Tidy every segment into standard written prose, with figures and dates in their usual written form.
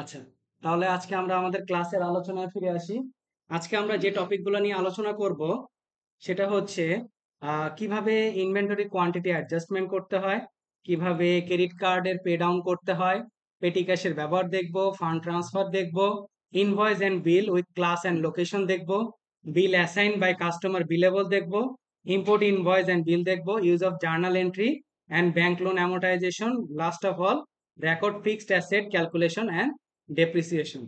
আচ্ছা, তাহলে আজকে আমরা আমাদের ক্লাসের আলোচনায় ফিরে আসি। আজকে আমরা যে টপিকগুলো নিয়ে আলোচনা করব সেটা হচ্ছে কিভাবে ইনভেন্টরি কোয়ান্টিটি অ্যাডজাস্টমেন্ট করতে হয়, কিভাবে ক্রেডিট কার্ডের পে ডাউন করতে হয়, পেটি ক্যাশের ব্যবহার দেখব, ফান্ড ট্রান্সফার দেখব, invoice and bill with class and location দেখব, bill assign by customer billable দেখব, ইম্পোর্ট ইনভয়েস এন্ড বিল দেখব, use of journal entry and bank loan amortization, last of all record fixed asset calculation and depreciation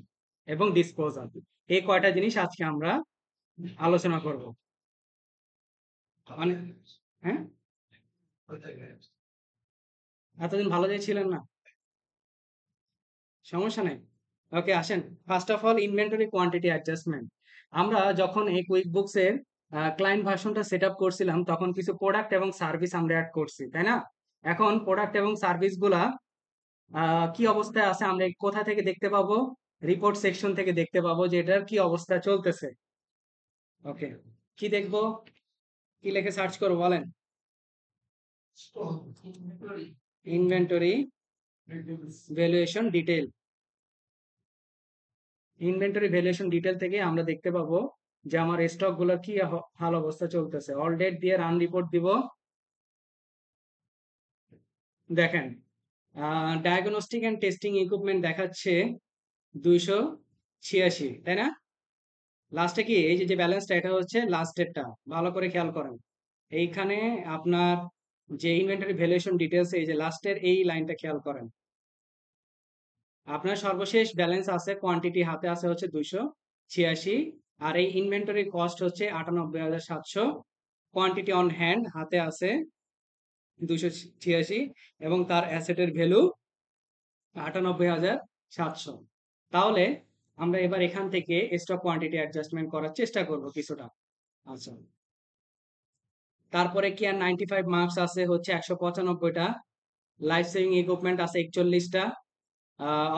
এবং disposal. এই কয়টা জিনিস আজকে আমরা আলোচনা করব। মানে হ্যাঁ, এতদিন ভালো যে ছিলেন না, সমস্যা নেই। ওকে, আসেন। First of all inventory quantity adjustment. আমরা যখন এই কুইক বুকস এর ক্লায়েন্ট ভার্সনটা সেট আপ করছিলাম তখন কিছু প্রোডাক্ট এবং সার্ভিস আমরা অ্যাড করছি, তাই না? এখন প্রোডাক্ট এবং সার্ভিস গুলা কি অবস্থায় আছে আমরা কোথা থেকে দেখতে পাবো? রিপোর্ট সেকশন থেকে দেখতে পাবো যে এটার কি অবস্থা চলতেছে। ওকে, কি দেখবো? কি লিখে সার্চ করবো বলেন? Inventory valuation detail. Inventory valuation detail থেকে আমরা দেখতে পাবো যে আমার স্টক গুলোর কি হাল অবস্থা চলতেছে। অল ডেট দিয়ে রান রিপোর্ট দিব। দেখেন, ডায়াগনস্টিক এন্ড টেস্টিং ইকুইপমেন্ট দেখাচ্ছে 286, তাই না? লাস্টে কি এই যে ব্যালেন্সটা, এটা হচ্ছে লাস্টেরটা, ভালো করে খেয়াল করেন। এইখানে আপনার যে ইনভেন্টরি ভ্যালুয়েশন ডিটেলস, এই যে লাস্টের এই লাইনটা খেয়াল করেন। আপনার সর্বশেষ ব্যালেন্স আছে, কোয়ান্টিটি হাতে আছে হচ্ছে 286, আর এই ইনভেন্টরি কস্ট হচ্ছে 98,700। কোয়ান্টিটি অন হ্যান্ড হাতে আছে 286 এবং তার অ্যাসেটের ভ্যালু 98,700। তাহলে আমরা এবার এখান থেকে স্টক কোয়ান্টিটি অ্যাডজাস্টমেন্ট করার চেষ্টা করব কিছুটা। আচ্ছা, তারপরে কি আর 95 মার্কস আছে হচ্ছে 195টা, লাইফ সেভিং ইকুইপমেন্ট আছে 41টা,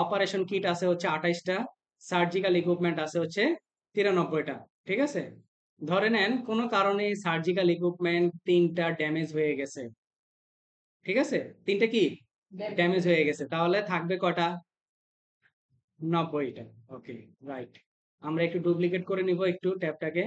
অপারেশন কিট আছে হচ্ছে 28টা, সার্জিক্যাল ইকুইপমেন্ট আছে হচ্ছে 93টা। ঠিক আছে, ধরে নেন কোনো কারণে সার্জিক্যাল ইকুইপমেন্ট 3টা ড্যামেজ হয়ে গেছে। ঠিক আছে, 3টা কি ড্যামেজ হয়ে গেছে, তাহলে থাকবে কটা? 90টা। ওকে, রাইট। আমরা একটু ডুপ্লিকেট করে নিব একটু ট্যাবটাকে।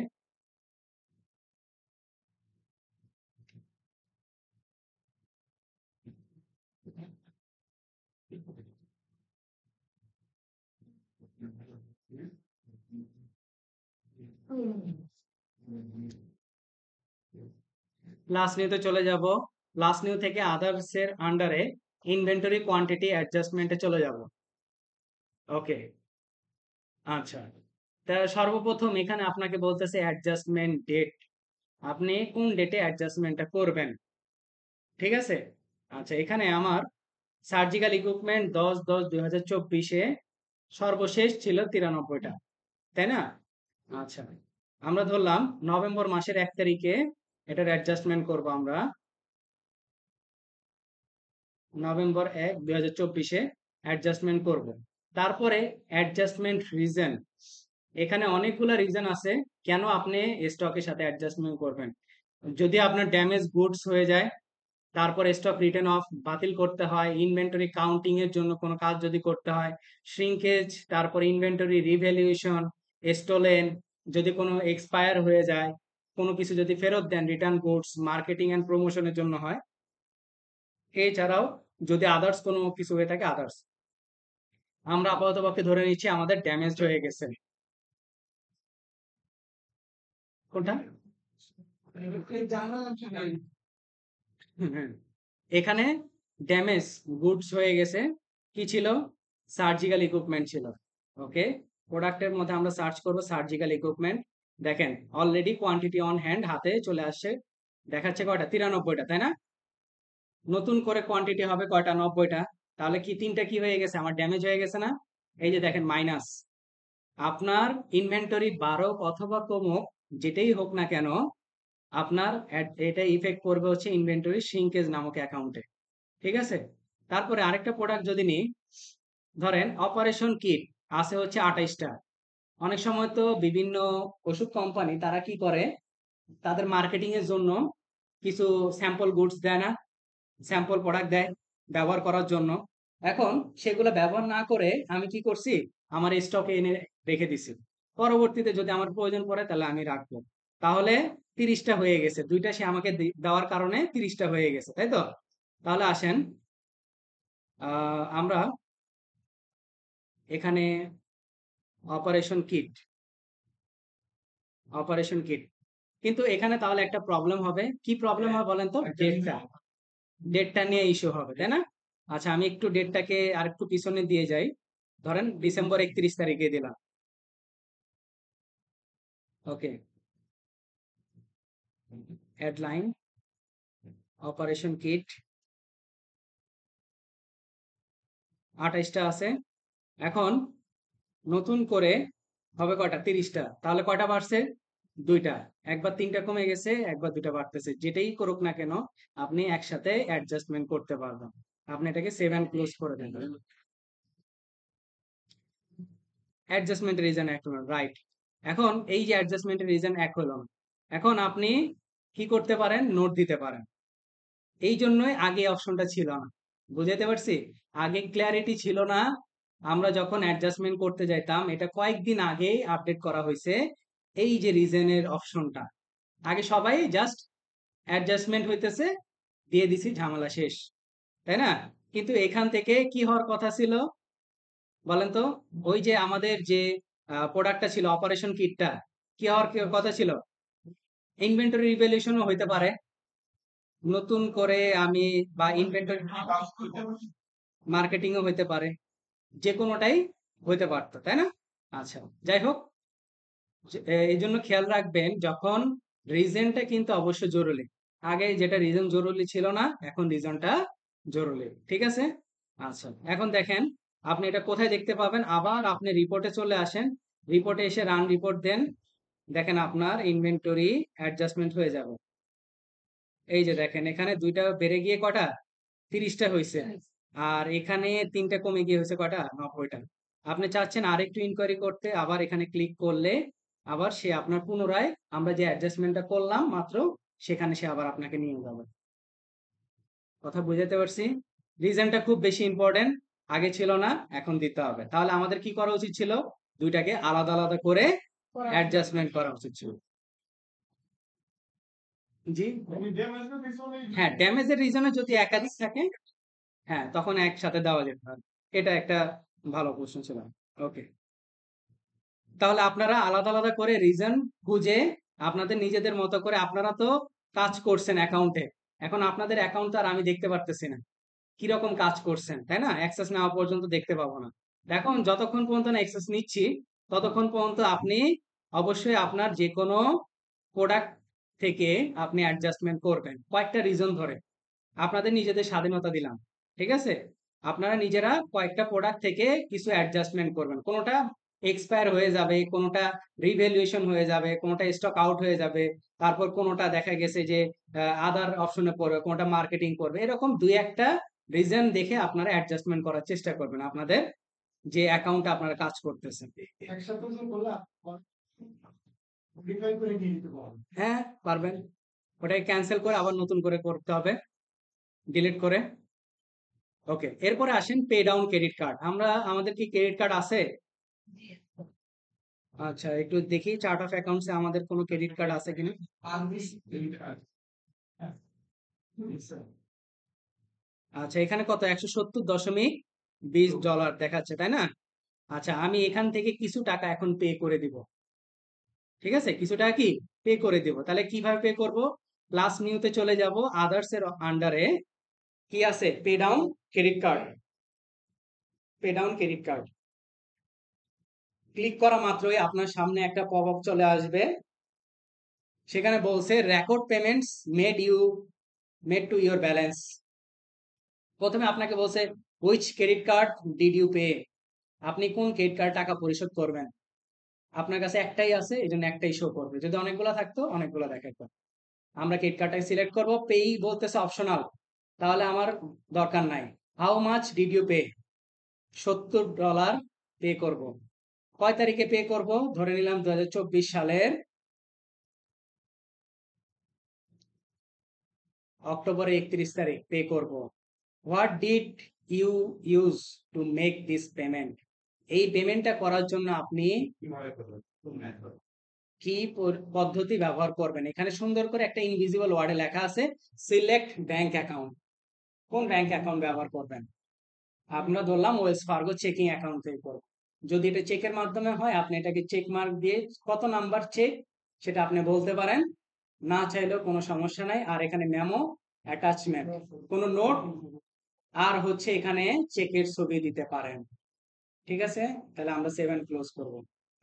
লাস্ট নিউতে চলে যাব। লাস্ট নিউ থেকে আদার্স এর আন্ডারে ইনভেন্টরি কোয়ান্টিটি অ্যাডজাস্টমেন্টে চলে যাব। ওকে, আচ্ছা। তা সর্বপ্রথম এখানে আপনাকে বলতেছে অ্যাডজাস্টমেন্ট ডেট, আপনি কোন ডেটে অ্যাডজাস্টমেন্টটা করবেন। ঠিক আছে, আচ্ছা। এখানে আমার সার্জিক্যাল ইকুইপমেন্ট 10/10/2024 সর্বশেষ ছিল 93টা, তাই না? আচ্ছা, আমরা ধরলাম নভেম্বর মাসের 1 তারিখে এটার অ্যাডজাস্টমেন্ট করব আমরা। নভেম্বর 1, 2024 অ্যাডজাস্টমেন্ট করব। তারপরে অ্যাডজাস্টমেন্ট রিজন, এখানে অনেকগুলো রিজন আছে কেন আপনি স্টকের সাথে অ্যাডজাস্টমেন্ট করবেন। যদি আপনার ড্যামেজ গুডস হয়ে যায়, তারপর স্টক রিটার্ন অফ বাতিল করতে হয়, ইনভেন্টরি কাউন্টিং এর জন্য কোনো কাজ যদি করতে হয়, শ্রিঙ্কেজ, তারপর ইনভেন্টরি রিভ্যালুয়েশন, স্টোলেন, যদি কোনো এক্সপায়ার হয়ে যায়, কোনো কিছু যদি ফেরত দেন, রিটার্ন গুডস, মার্কেটিং এন্ড প্রমোশনের জন্য হয়। এছাড়াও যদি আদার্স কোনো কিছু হয়ে থাকে, আদার্স। আমরা আপাততপক্ষে ধরে নিচ্ছি আমাদের ড্যামেজ হয়ে গেছে। কোনটা? হ্যাঁ, এখানে ড্যামেজ গুডস হয়ে গেছে, কি ছিল? সার্জিক্যাল ইকুইপমেন্ট ছিল। ওকে, প্রোডাক্টের মধ্যে আমরা সার্চ করব সার্জিক্যাল ইকুইপমেন্ট। দেখেন অলরেডি কোয়ান্টিটি অন হ্যান্ড হাতে চলে আসছে, দেখাচ্ছে কয়টা? 93টা, তাই না? নতুন করে কোয়ান্টিটি হবে কয়টা? 90টা। তাহলে কি 3টা কি হয়ে গেছে? আমার ড্যামেজ হয়ে গেছে না? এই যে দেখেন মাইনাস। আপনার ইনভেন্টরি বাড়ুক অথবা কমুক, যেটাই হোক না কেন, আপনার এটা ইফেক্ট করবে হচ্ছে ইনভেন্টরি শ্রিঙ্কেজ নামক অ্যাকাউন্টে। ঠিক আছে, তারপরে আরেকটা প্রোডাক্ট যদি নিই, ধরেন অপারেশন কিট আছে হচ্ছে 28টা। অনেক সময় তো বিভিন্ন ওষুধ কোম্পানি তারা কি করে, তাদের মার্কেটিং এর জন্য কিছু স্যাম্পল গুডস দেয় না, স্যাম্পল প্রোডাক্ট দেয় ব্যবহার করার জন্য। এখন সেগুলো ব্যবহার না করে আমি কি করছি, আমার স্টকে এনে রেখে দিছি। পরবর্তীতে যদি আমার প্রয়োজন পড়ে তাহলে আমি রাখবো। তাহলে 30টা হয়ে গেছে, দুইটা সে আমাকে দেওয়ার কারণে 30টা হয়ে গেছে, তাই তো? তাহলে আসেন আমরা এখানে অপারেশন কিট, অপারেশন কিট, কিন্তু এখানে তাহলে একটা প্রবলেম হবে। কি প্রবলেম হবে বলেন তো? ডেটটা, ডেটটা নিয়ে ইস্যু হবে, তাই না? আচ্ছা, আমি একটু ডেটটাকে আর একটু পিছনে দিয়ে যাই। ধরেন ডিসেম্বর 31 তারিখে দিলাম। ওকে, হেডলাইন অপারেশন কিট 28টা আছে। এখন নতুন করে হবে কয়টা? 30টা। তাহলে কয়টা বাড়ছে? দুইটা। একবার 3টা কমে গেছে, একবার 2টা বাড়তেছে। যেটাই করুক না কেন আপনি একসাথে অ্যাডজাস্টমেন্ট করতে পারবেন। আপনি এটাকে সেভ এন্ড ক্লোজ করে দেন। অ্যাডজাস্টমেন্টের রিজন এক হলো, রাইট। এখন এই যে অ্যাডজাস্টমেন্টের রিজন এক হলো না, এখন আপনি কি করতে পারেন? নোট দিতে পারেন। এই জন্যই আগে অপশনটা ছিল না। বুঝাতে পারছি? আগে ক্লিয়ারিটি ছিল না। আমরা যখন অ্যাডজাস্টমেন্ট করতে যাইতাম, এটা কয়েকদিন আগেই আপডেট করা হয়েছে এই যে রিজনের অপশনটা। আগে সবাই জাস্ট অ্যাডজাস্টমেন্ট হইতেছে, দিয়ে দিছি, ঝামেলা শেষ, তাই না? কিন্তু এখান থেকে কি হওয়ার কথা ছিল বলেন তো? ওই যে আমাদের যে প্রোডাক্টটা ছিল অপারেশন কিটটা, কি হওয়ার কথা ছিল? ইনভেন্টরি রিভ্যালুয়েশনও হইতে পারে, নতুন করে আমি, বা ইনভেন্টরি মার্কেটিংও হইতে পারে, যে কোনোটাই হইতে পারতো, তাই না? আচ্ছা, যাই হোক, এই জন্য খেয়াল রাখবেন যখন রিজনটা কিন্তু অবশ্যই জরুরি। আগে যেটা রিজন জরুরি ছিল না, এখন রিজনটা জরুরি, ঠিক আছে? আচ্ছা, এখন দেখেন আপনি এটা কোথায় দেখতে পাবেন। আবার আপনি রিপোর্টে চলে আসেন, রিপোর্টে এসে রান রিপোর্ট দেন। দেখেন আপনার ইনভেন্টরি অ্যাডজাস্টমেন্ট হয়ে যাবে। এই যে দেখেন এখানে দুইটা বেড়ে গিয়ে কটা? 30টা হয়েছে। আর এখানে 3টা কমে গিয়ে হয়েছে কটা? 90টা। আপনি চাচ্ছেন আরেকটু ইনকোয়ারি করতে, আবার এখানে ক্লিক করলে আবার সে আপনার পুনরায় আমরা যে অ্যাডজাস্টমেন্টটা করলাম মাত্র, সেখানে সে আবার আপনাকে নিয়ে যাবে। কথা বুঝাতে পারছি? রিজনটা খুব বেশি ইম্পর্টেন্ট, আগে ছিল না, এখন দিতে হবে। তাহলে আমাদের কি করা উচিত ছিল? দুইটাকে আলাদা আলাদা করে অ্যাডজাস্টমেন্ট করা উচিত ছিল। জি, হ্যাঁ, ড্যামেজের রিজনে যদি একাধিক থাকে, হ্যাঁ, তখন একসাথে দেওয়া যেতে পারে। এটা একটা ভালো প্রশ্ন ছিল। ওকে, তাহলে আপনারা আলাদা আলাদা করে রিজন খুঁজে আপনাদের নিজেদের মতো করে, আপনারা তো কাজ করছেন অ্যাকাউন্টে, এখন আপনাদের অ্যাকাউন্ট আর আমি দেখতে পারতেছি না কিরকম কাজ করছেন, তাই না? অ্যাক্সেস নেওয়া পর্যন্ত দেখতে পাবো না। এখন যতক্ষণ পর্যন্ত না অ্যাক্সেস নিচ্ছি, ততক্ষণ পর্যন্ত আপনি অবশ্যই আপনার যে কোনো প্রোডাক্ট থেকে আপনি অ্যাডজাস্টমেন্ট করবেন কয়েকটা রিজন ধরে। আপনাদের নিজেদের স্বাধীনতা দিলাম, ঠিক আছে? আপনারা নিজেরা কয়েকটা প্রোডাক্ট থেকে কিছু অ্যাডজাস্টমেন্ট করবেন। কোনোটা এক্সপায়ার হয়ে যাবে, কোনোটা রিভ্যালুয়েশন হয়ে যাবে, কোনোটা স্টক আউট হয়ে যাবে, তারপর কোনোটা দেখা গেছে যে আদার অপশনে পড়বে, কোনোটা মার্কেটিং করবে। এরকম দুই একটা রিজন দেখে আপনারা অ্যাডজাস্টমেন্ট করার চেষ্টা করবেন আপনাদের যে অ্যাকাউন্টে আপনারা কাজ করতেছেন। হ্যাঁ, পারবেন। ওটাকে ক্যান্সেল করে আবার নতুন করে করতে হবে, ডিলিট করে। ওকে, এরপরে আসেন পে ডাউন ক্রেডিট কার্ড। আমরা, আমাদের কি ক্রেডিট কার্ড আছে? আচ্ছা, একটু দেখি চার্ট অফ অ্যাকাউন্টস এ আমাদের কোনো ক্রেডিট কার্ড আছে কিনা। আচ্ছা, এখানে কত? 170.20 ডলার দেখাচ্ছে, তাই না? আচ্ছা, আমি এখান থেকে কিছু টাকা এখন পে করে দিব, ঠিক আছে? কিছু টাকা কি পে করে দিব। তাহলে কিভাবে পে করব? প্লাস নিউতে চলে যাব, আদার্স এর আন্ডারে কি আছে? Pay down credit card. Pay down credit card click করা মাত্রই আপনার সামনে একটা পপ আপ চলে আসবে। সেখানে বলছে record payments made to your balance. প্রথমে আপনাকে বলছে which credit card did you pay, আপনি কোন ক্রেডিট কার্ড টাকা পরিশোধ করবেন। আপনার কাছে একটাই আছে, এই জন্য একটাই শো করবে। যদি অনেকগুলো থাকতো অনেকগুলো দেখাতো। আমরা ক্রেডিট কার্ডটাকে সিলেক্ট করবো, পেই বলতেছে অপশনাল, তাহলে আমার দরকার নাই। How much did you pay? $70 pay করব। কয় তারিখে পে করব? ধরে নিলাম 2024 সালের অক্টোবরের 31 তারিখ পে করব। What did you use to make this payment? এই পেমেন্টটা করার জন্য আপনি কি পদ্ধতি ব্যবহার করবেন? এখানে সুন্দর করে একটা ইনভিজিবল ওয়ার্ডে লেখা আছে সিলেক্ট ব্যাংক অ্যাকাউন্ট। কোন ব্যাংক অ্যাকাউন্ট ব্যবহার করবেন? আমরা ধরলাম ওয়েলস ফার্গো চেকিং অ্যাকাউন্ট থেকে করব। যদি এটা চেকের মাধ্যমে হয় আপনি এটাকে চেক মার্ক দিয়ে কত নাম্বার চেক সেটা আপনি বলতে পারেন, না চাইলেও কোনো সমস্যা নাই। আর এখানে মেমো, অ্যাটাচমেন্ট, কোনো নোট, আর হচ্ছে এখানে চেকের ছবি দিতে পারেন। ঠিক আছে, তাহলে আমরা 7 ক্লোজ করব।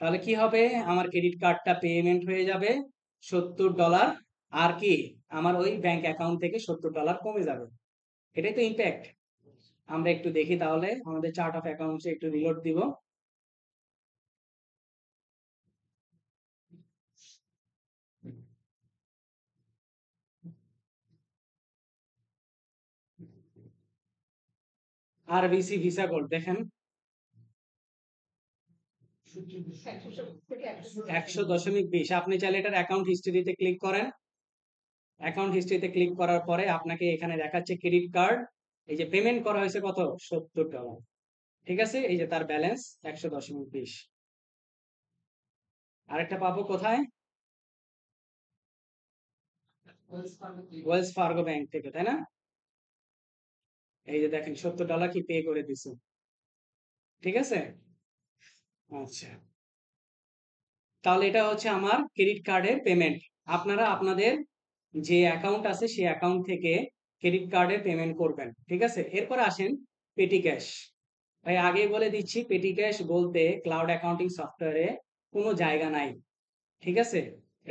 তাহলে কি হবে, আমার ক্রেডিট কার্ডটা পেমেন্ট হয়ে যাবে $70, আর কি আমার ওই ব্যাংক অ্যাকাউন্ট থেকে $70 কমে যাবে। এটাই তো ইম্প্যাক্ট। আমরা একটু দেখি তাহলে আমাদের চার্ট অফ অ্যাকাউন্টসে একটু রিলোড দিব। আরবিসি ভিসা কোড দেখেন 100.20। আপনি চাইলে এটার অ্যাকাউন্ট হিস্ট্রিতে ক্লিক করেন। অ্যাকাউন্ট হিস্ট্রিতে ক্লিক করার পরে আপনাকে এখানে দেখাচ্ছে ক্রেডিট কার্ড, এই যে পেমেন্ট করা হয়েছে কত, $70। ঠিক আছে, এই যে তার ব্যালেন্স 100.20। আরেকটা পাবো কোথায়? ওয়েলস ফার্গো ব্যাংক থেকে, তাই না? এই যে দেখেন $70 কি পে করে দিছে। ঠিক আছে, আচ্ছা, তাহলে এটা হচ্ছে আমার ক্রেডিট কার্ডের পেমেন্ট। আপনারা আপনাদের যে অ্যাকাউন্ট আছে সেই অ্যাকাউন্ট থেকে ক্রেডিট কার্ডের পেমেন্ট করবেন। ঠিক আছে, এরপর আসেন পেটি ক্যাশ। ভাই আগে বলে দিচ্ছি, পেটি ক্যাশ বলতে ক্লাউড অ্যাকাউন্টিং সফটওয়্যারে কোনো জায়গা নাই। ঠিক আছে,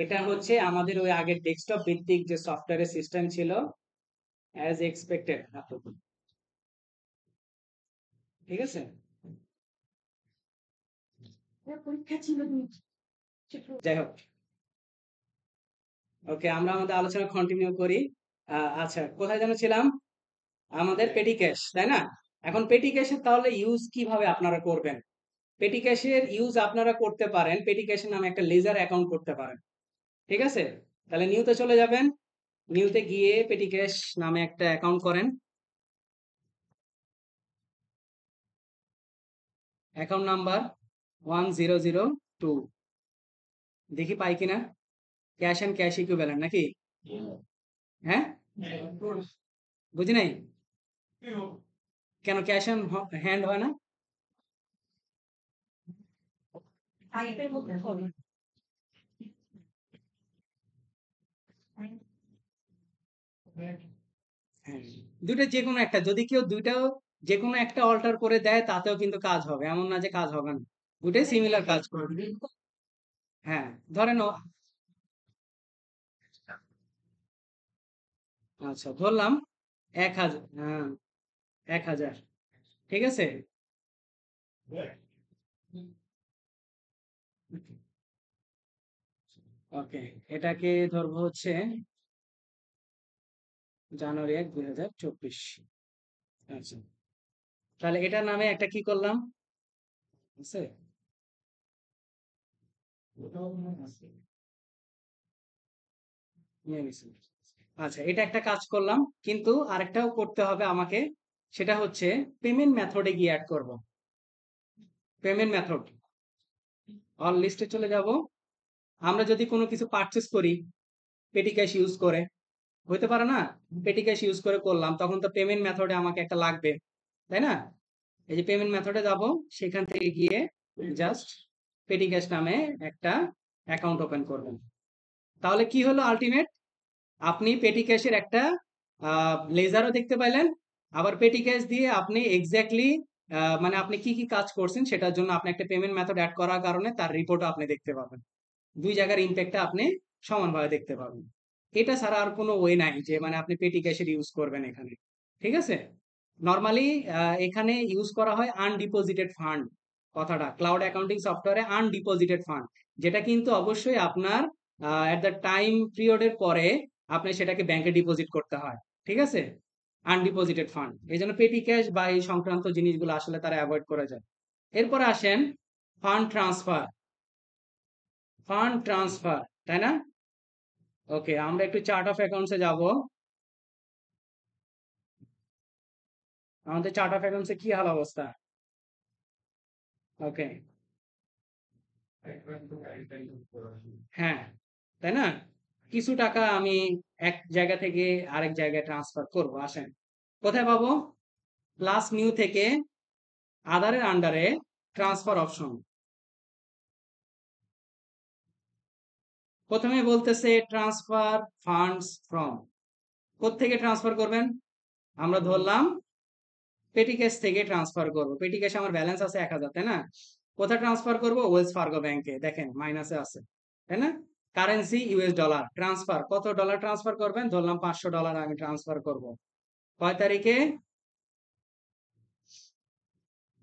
এটা হচ্ছে আমাদের ওই আগের ডেস্কটপ ভিত্তিক যে সফটওয়্যারের সিস্টেম ছিল অ্যাজ এক্সপেক্টেড। ঠিক আছে, যাই হোক, ওকে, আমরা আমাদের আলোচনা কন্টিনিউ করি। আচ্ছা, কোথায় যেন ছিলাম? আমাদের পেটি ক্যাশ, তাই না? এখন পেটি ক্যাশের তাহলে ইউজ কিভাবে আপনারা করবেন? পেটি ক্যাশের ইউজ আপনারা করতে পারেন, পেটি ক্যাশের নামে একটা লেজার অ্যাকাউন্ট করতে পারেন। ঠিক আছে, তাহলে নিউতে চলে যাবেন। নিউতে গিয়ে পেটি ক্যাশ নামে একটা অ্যাকাউন্ট করেন। Account number 1002। দেখি পাই কিনা। ক্যাশ অ্যান্ড ক্যাশ ইকুইভ্যালেন্ট নাকি? হ্যাঁ, বুঝি নাই কেন ক্যাশ অ্যান্ড হ্যান্ড হয় না? হ্যাঁ, দুইটা যে কোনো একটা, যদি কেউ দুইটাও যে কোনো একটা অল্টার করে দেয় তাতেও কিন্তু কাজ হবে, এমন না যে কাজ হবে না। দুটাই সিমিলার কাজ করবে। হ্যাঁ, ধরেন আচ্ছা ধরলাম 1000। হ্যাঁ, 1000। ঠিক আছে, ওকে, এটাকে ধরবো হচ্ছে জানুয়ারি 1, 2024। আচ্ছা, তাহলে এটার নামে একটা কি করলাম, আছে নিয়ে নিছি। আচ্ছা, এটা একটা কাজ করলাম, কিন্তু আরেকটাও করতে হবে আমাকে। সেটা হচ্ছে পেমেন্ট মেথডে গিয়ে অ্যাড করব। পেমেন্ট মেথড, অল লিস্টে চলে যাব। আমরা যদি কোনো কিছু পারচেজ করি পেটি ক্যাশ ইউজ করে, হইতে পারে না? পেটি ক্যাশ ইউজ করে করলাম, তখন তো পেমেন্ট মেথডে আমাকে একটা লাগবে, তাই না? এই যে পেমেন্ট মেথডে যাব, সেখান থেকে গিয়ে জাস্ট পেটি ক্যাশ নামে একটা অ্যাকাউন্ট ওপেন করবেন। তাহলে কি হলো আলটিমেট, আপনি পেটি ক্যাশের একটা লেজারও দেখতে পাইলেন, আবার পেটি ক্যাশ দিয়ে আপনি এক্স্যাক্টলি মানে আপনি কি কি কাজ করছেন সেটার জন্য আপনি একটা পেমেন্ট মেথড অ্যাড করার কারণে তার রিপোর্টও আপনি দেখতে পাবেন। দুই জায়গার ইম্প্যাক্টটা আপনি সমানভাবে দেখতে পাবেন। এটা ছাড়া আর কোনো ওয়ে নাই যে মানে আপনি পেটি ক্যাশের ইউজ করবেন এখানে। ঠিক আছে, নর্মালি এখানে ইউজ করা হয় আনডিপোজিটেড ফান্ড কথাটা, ক্লাউড অ্যাকাউন্টিং সফটওয়্যারে আনডিপোজিটেড ফান্ড, যেটা কিন্তু অবশ্যই আপনার এট দ্য টাইম পিরিয়ডের পরে আপনি সেটাকে ব্যাংকে ডিপোজিট করতে হয়। ঠিক আছে, আনডিপোজিটেড ফান্ড, এই জন্য পেটি ক্যাশ বা এই সংক্রান্ত জিনিসগুলো আসলে তারা অ্যাভয়েড করে যায়। এরপরে আসেন ফান্ড ট্রান্সফার। ফান্ড ট্রান্সফার, তাই না? ওকে, আমরা একটু চার্ট অফ অ্যাকাউন্টসে যাব। আমাদের চার্ট অফ অ্যাকাউন্টসে কি হাল অবস্থা? ওকে, হ্যাঁ, তাই না? কিছু টাকা আমি এক জায়গা থেকে আরেক জায়গায় ট্রান্সফার করব, আসেন। কোথায় পাবো? প্লাস নিউ থেকে আদারের আন্ডারে ট্রান্সফার অপশন। প্রথমে বলতেছে ট্রান্সফার ফান্ডস ফ্রম। কোত্থেকে ট্রান্সফার করবেন? আমরা ধরলাম পেটি ক্যাশ থেকে ট্রান্সফার করব। পেটি ক্যাশে আমার ব্যালেন্স আছে 1000, তাই না? কোথায় ট্রান্সফার করব? ওয়েলস ফার্গো ব্যাংকে। দেখেন মাইনাসে আছে, তাই না? Currency US dollar. ট্রান্সফার কত ডলার ট্রান্সফার করবেন? ধরলাম $500 আমি ট্রান্সফার করব। কয় তারিখে?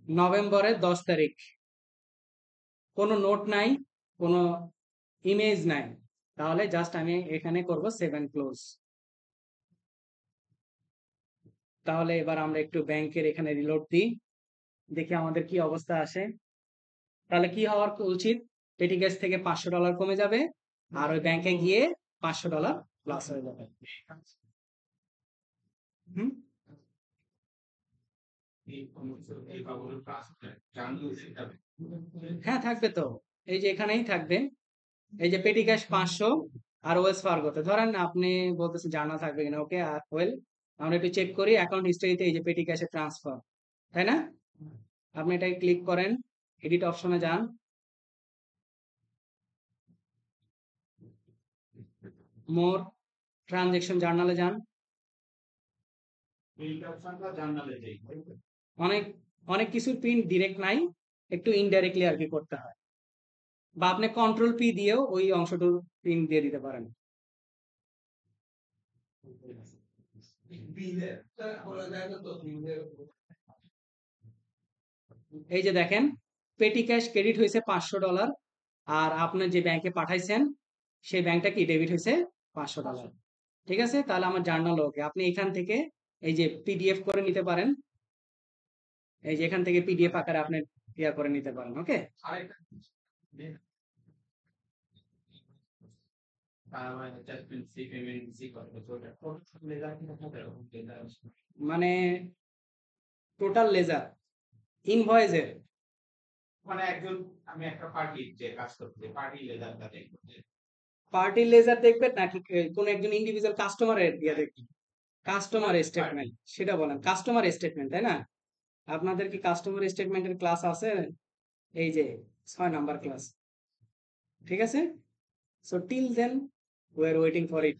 নভেম্বরের 10 তারিখ। কোনো নোট নাই, কোনো ইমেজ নাই, তাহলে জাস্ট আমি এখানে করব 7 ক্লোজ। তাহলে এবার আমরা একটু ব্যাংকের এখানে রিলোড দিই, দেখি আমাদের কি অবস্থা আসে। তাহলে কি হওয়ার উচিত? পেটি ক্যাশ থেকে $500 কমে যাবে, আর ওই ব্যাংকে গিয়ে $500 প্লাস হয়ে যাবে। হুম, হ্যাঁ থাকবে তো, এই যে এখানেই থাকবে। এই যে পেটি ক্যাশ 500 আর ওয়েলস ফার্গোতে ধরেন আপনি বলতেছেন জানা থাকবে কিনা। ওকে, ওয়েল আমরা একটু চেক করি অ্যাকাউন্ট হিস্ট্রিতে। এই যে পেটি ক্যাশে ট্রান্সফার, তাই না? আপনি এটাই ক্লিক করেন, এডিট অপশনে যান, মোর ট্রানজেকশন জার্নালে যান। অনেক অনেক কিছুর প্রিন্ট ডিরেক্ট নাই, একটু ইনডাইরেক্টলি আর কি করতে হয়, বা আপনি কন্ট্রোল পি দিয়েও ওই অংশটুর প্রিন্ট দিয়ে দিতে পারেন। এই যে দেখেন পেটি ক্যাশ ক্রেডিট হয়েছে $500, আর আপনার যে ব্যাংকে পাঠাইছেন সেই ব্যাংকটা কি ডেবিট হয়েছে $500। ঠিক আছে, তাহলে আমার জার্নাল ওকে। আপনি এখান থেকে এই যে পিডিএফ করে নিতে পারেন, এই যে এখান থেকে পিডিএফ আকারে আপনি ইয়া করে নিতে পারেন। ওকে, মানে টোটাল লেজার ইনভয়েসের পার্টি লেজার দেখবেন নাকি কোন একজন ইন্ডিভিজুয়াল কাস্টমারের ইয়া দেখবেন? কাস্টমার স্টেটমেন্ট সেটা বলেন, কাস্টমার স্টেটমেন্ট, তাই না? আপনাদের কি কাস্টমার স্টেটমেন্টের ক্লাস আছে? এই যে 6 নাম্বার ক্লাস, ঠিক আছে? So till then we are waiting for it.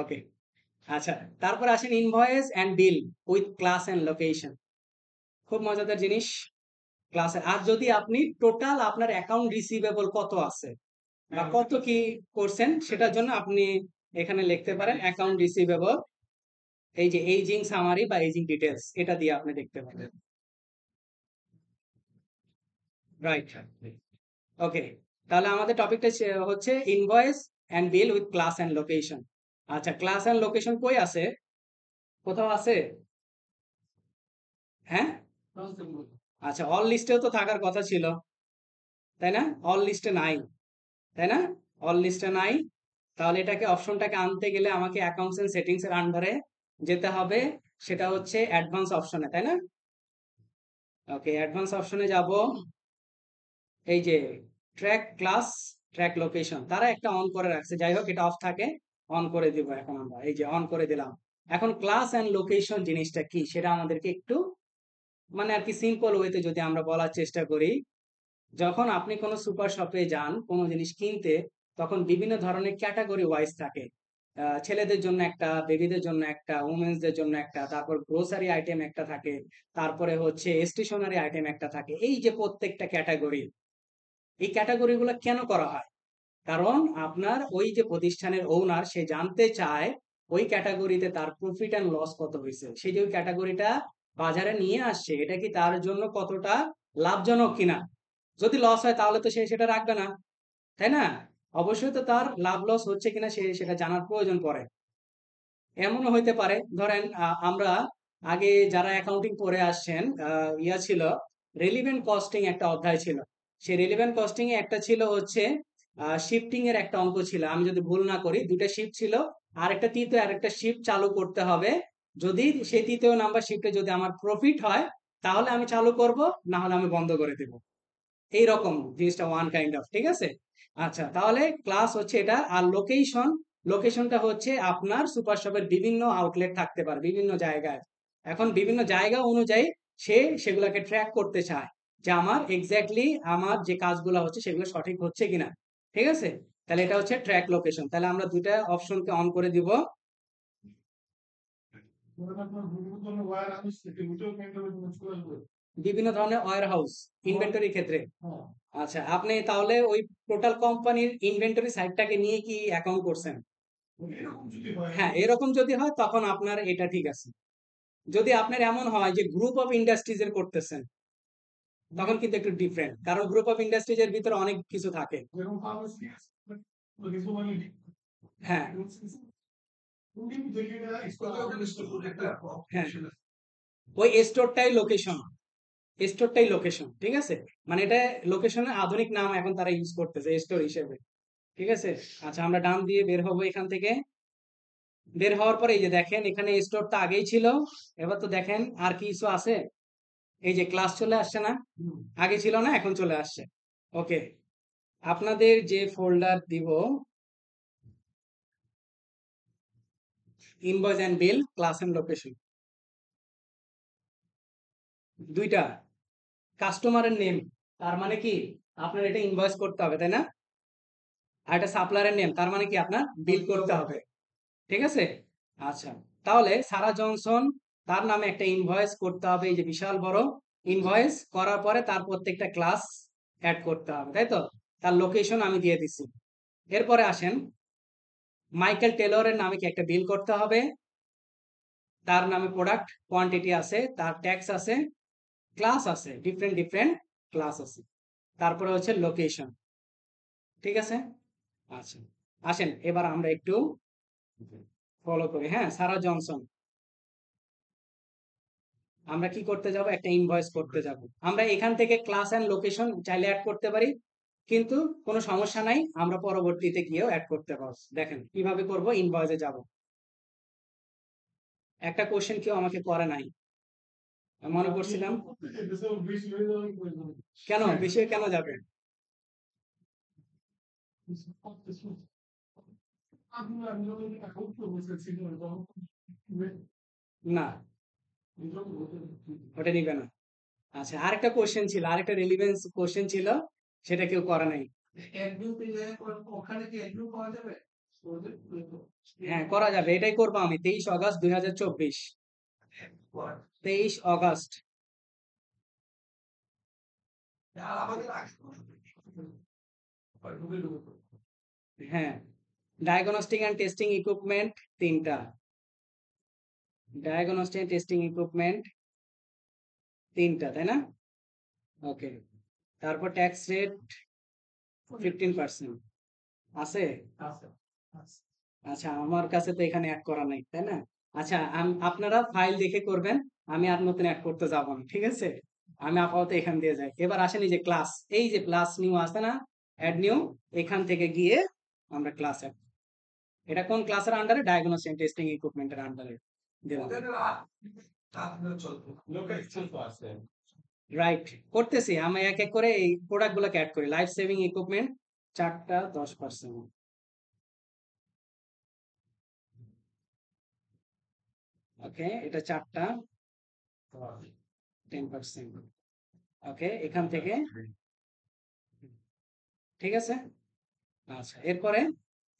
Okay, আচ্ছা, তারপর আসেন invoice and bill with class and location. খুব মজাদার জিনিস ক্লাসে। আর যদি আপনি টোটাল আপনার অ্যাকাউন্ট রিসিভেবল কত আছে বা কত কি করছেন সেটার জন্য আপনি এখানে লিখতে পারেন অ্যাকাউন্ট রিসিভেবল, এই যে এইজিং সামারি বা এইজিং ডিটেলস, এটা দিয়ে আপনি দেখতে পারেন। Right, okay. তাহলে আমাদের টপিকটা হচ্ছে invoice and bill with class and location. আচ্ছা, ক্লাস এন্ড লোকেশন কই আছে? কোথাও আছে? হ্যাঁ, আচ্ছা, অল লিস্টেও তো থাকার কথা ছিল, তাই না? অল লিস্টে নাই, তাই না? অল লিস্টে নাই। তাহলে এটাকে অপশনটাকে আনতে গেলে আমাকে অ্যাকাউন্টস এন্ড সেটিংস এর আন্ডারে যেতে হবে, সেটা হচ্ছে অ্যাডভান্স অপশনে, তাই না? ওকে, অ্যাডভান্স অপশনে যাব। এই যে ট্র্যাক ক্লাস, ট্র্যাক লোকেশন, তারা একটা অন করে রাখছে, যাই হোক এটা অফ থাকে, অন করে দিব এখন আমরা। এই যে অন করে দিলাম। এখন ক্লাস এন্ড লোকেশন জিনিসটা কি সেটা আমাদেরকে একটু মানে আর কি সিম্পল ওয়েতে যদি আমরা বলার চেষ্টা করি। যখন আপনি কোনো সুপার শপে যান কোনো জিনিস কিনতে, তখন বিভিন্ন ধরনের ক্যাটাগরি ওয়াইজ থাকে। ছেলেদের জন্য একটা, বেবিদের জন্য একটা, উমেন্সদের জন্য একটা, তারপর গ্রোসারি আইটেম একটা থাকে, তারপরে হচ্ছে স্টেশনারি আইটেম একটা থাকে। এই যে প্রত্যেকটা ক্যাটাগরি, এই ক্যাটাগরি গুলো কেন করা হয়? কারণ আপনার ওই যে প্রতিষ্ঠানের ওনার সে জানতে চায় ওই ক্যাটাগরিতে তার প্রফিট অ্যান্ড লস কত হয়েছে, সে যে ওই ক্যাটাগরিটা বাজারে নিয়ে আসছে এটা কি তার জন্য কতটা লাভজনক কিনা। যদি লস হয় তাহলে তো সে সেটা রাখবে না, তাই না? অবশ্যই তো তার লাভ লস হচ্ছে কিনা সে সেটা জানার প্রয়োজন পড়ে। এমনও হইতে পারে ধরেন আমরা আগে যারা অ্যাকাউন্টিং পড়ে আসছেন, ইয়া ছিল রেলিভেন্ট কস্টিং একটা অধ্যায় ছিল। সেই রেলিভেন্ট কস্টিং এ একটা ছিল হচ্ছে শিফটিং এর একটা অঙ্ক ছিল, আমি যদি ভুল না করি দুইটা শিফট ছিল, আর একটা তৃতীয় আর একটা শিফট চালু করতে হবে যদি সেই তৃতীয় নাম্বার শিফটে যদি আমার প্রফিট হয় তাহলে আমি চালু করব, না হলে আমি বন্ধ করে দেব। এইরকম জিনিসটা ওয়ান কাইন্ড অফ, ঠিক আছে। আচ্ছা, তাহলে ক্লাস হচ্ছে এটা। আর লোকেশন, লোকেশনটা হচ্ছে আপনার সুপার শপের বিভিন্ন আউটলেট থাকতে পারে বিভিন্ন জায়গায়। এখন বিভিন্ন জায়গা অনুযায়ী সে সেগুলোকে ট্র্যাক করতে চায় যে আমার এক্স্যাক্টলি আমার যে কাজগুলো হচ্ছে সেগুলো সঠিক হচ্ছে কিনা, ঠিক আছে। তাহলে এটা হচ্ছে ট্র্যাক লোকেশন। তাহলে আমরা দুইটা অপশনকে অন করে দিব। বিভিন্ন ধরনের ওয়্যার হাউস ইনভেন্টরি ক্ষেত্রে। আচ্ছা, আপনি তাহলে ওই টোটাল কোম্পানির ইনভেন্টরি সাইটটাকে নিয়ে কি অ্যাকাউন্ট করছেন? হ্যাঁ, এরকম যদি হয় তখন আপনার এটা ঠিক আছে। যদি আপনার এমন হয় যে গ্রুপ অফ ইন্ডাস্ট্রিজ এর করতেছেন, তখন কিন্তু একটু ডিফারেন্ট, কারণ গ্রুপ অফ ইন্ডাস্ট্রিজ এর ভিতরে অনেক কিছু থাকে। হ্যাঁ, হ্যাঁ, ওই স্টোরটাই লোকেশন, স্টোরটাই লোকেশন, ঠিক আছে। মানে এটা লোকেশনের আধুনিক নাম এখন তারা ইউজ করতেছে স্টোর হিসেবে, ঠিক আছে। আচ্ছা, আমরা ডান দিয়ে বের হবো এখান থেকে। বের হওয়ার পরে এই যে দেখেন এখানে স্টোর তো আগেই ছিল। এবার তো দেখেন আর কি কিছু আছে। এই যে ক্লাস চলে আসছে না, আগে ছিল না, এখন চলে আসছে। ওকে, আপনাদের যে ফোল্ডার দিব, invoice and bill, class and location, দুইটা। কাস্টমারের নেম, তার মানে কি আপনার এটা ইনভয়েস করতে হবে, তাই না। আর এটা সাপ্লায়ারের নেম, তার মানে কি আপনার বিল করতে হবে, ঠিক আছে। আচ্ছা, তাহলে সারা জনসন, তার নামে একটা ইনভয়েস করতে হবে, এই যে বিশাল বড় ইনভয়েস করার পরে তার প্রত্যেকটা ক্লাস অ্যাড করতে হবে, তাই তো। তার লোকেশন আমি দিয়ে দিছি। এরপরে আসেন, মাইকেল টেলরের নামে কি একটা বিল করতে হবে, তার নামে প্রোডাক্ট কোয়ান্টিটি আছে, তার ট্যাক্স আছে, ক্লাস আছে, ডিফারেন্ট ডিফারেন্ট ক্লাস আছে। তারপরে হচ্ছে লোকেশন, ঠিক আছে। আচ্ছা, আসেন এবার আমরা একটু ফলো করি। হ্যাঁ, সারা জনসন, আমরা কি করতে যাব, একটা ইনভয়েস করতে যাব। আমরা এখান থেকে ক্লাস এন্ড লোকেশন চাইলে অ্যাড করতে পারি, কিন্তু কোনো সমস্যা নাই, আমরা পরবর্তীতে গিয়েও অ্যাড করতে পারবো। দেখেন কিভাবে করব, ইনভয়েসে যাব। একটা কোশ্চেন কেউ আমাকে করে নাই, আমি মনে করছিলাম। কেন বেশি কেন যাবে? না, ওটা নিবে না। আচ্ছা, আরেকটা কোশ্চেন ছিল, আরেকটা রিলিভেন্স কোশ্চেন ছিল, সেটা কেউ করে নাই। হ্যাঁ, করা যাবে, এটাই করবো আমি। 23 আগস্ট 2024, 23 আগস্ট। হ্যাঁ, ডায়াগনস্টিক অ্যান্ড টেস্টিং ইকুইপমেন্ট তিনটা, ডায়াগনস্টিক টেস্টিং ইকুইপমেন্ট তিনটা, তাই না। ওকে, তারপর ট্যাক্স রেট 15% আছে। আচ্ছা, আমার কাছে তো এখানে অ্যাড করা নাই, তাই না। আচ্ছা, আপনারা ফাইল দেখে করবেন, আমি আর নতুন অ্যাড করতে যাব না, ঠিক আছে। আমি আপাতত এখান দিয়ে যাই। এবার আসেন এই যে ক্লাস, এই যে প্লাস নিউ আছে না, অ্যাড নিউ, এখান থেকে গিয়ে আমরা ক্লাস অ্যাড, এটা কোন ক্লাসের আন্ডারে, ডায়াগনস্টিক এন্ড টেস্টিং ইকুইপমেন্টের আন্ডারে দিলাম। রাইট, করতেছি আমি এক এক করে এই প্রোডাক্ট গুলোকে অ্যাড করি। লাইফ সেভিং ইকুইপমেন্ট 4টা 10%, ওকে, এটা 4টা 10%, ওকে, এখান থেকে, ঠিক আছে। আচ্ছা, এরপরে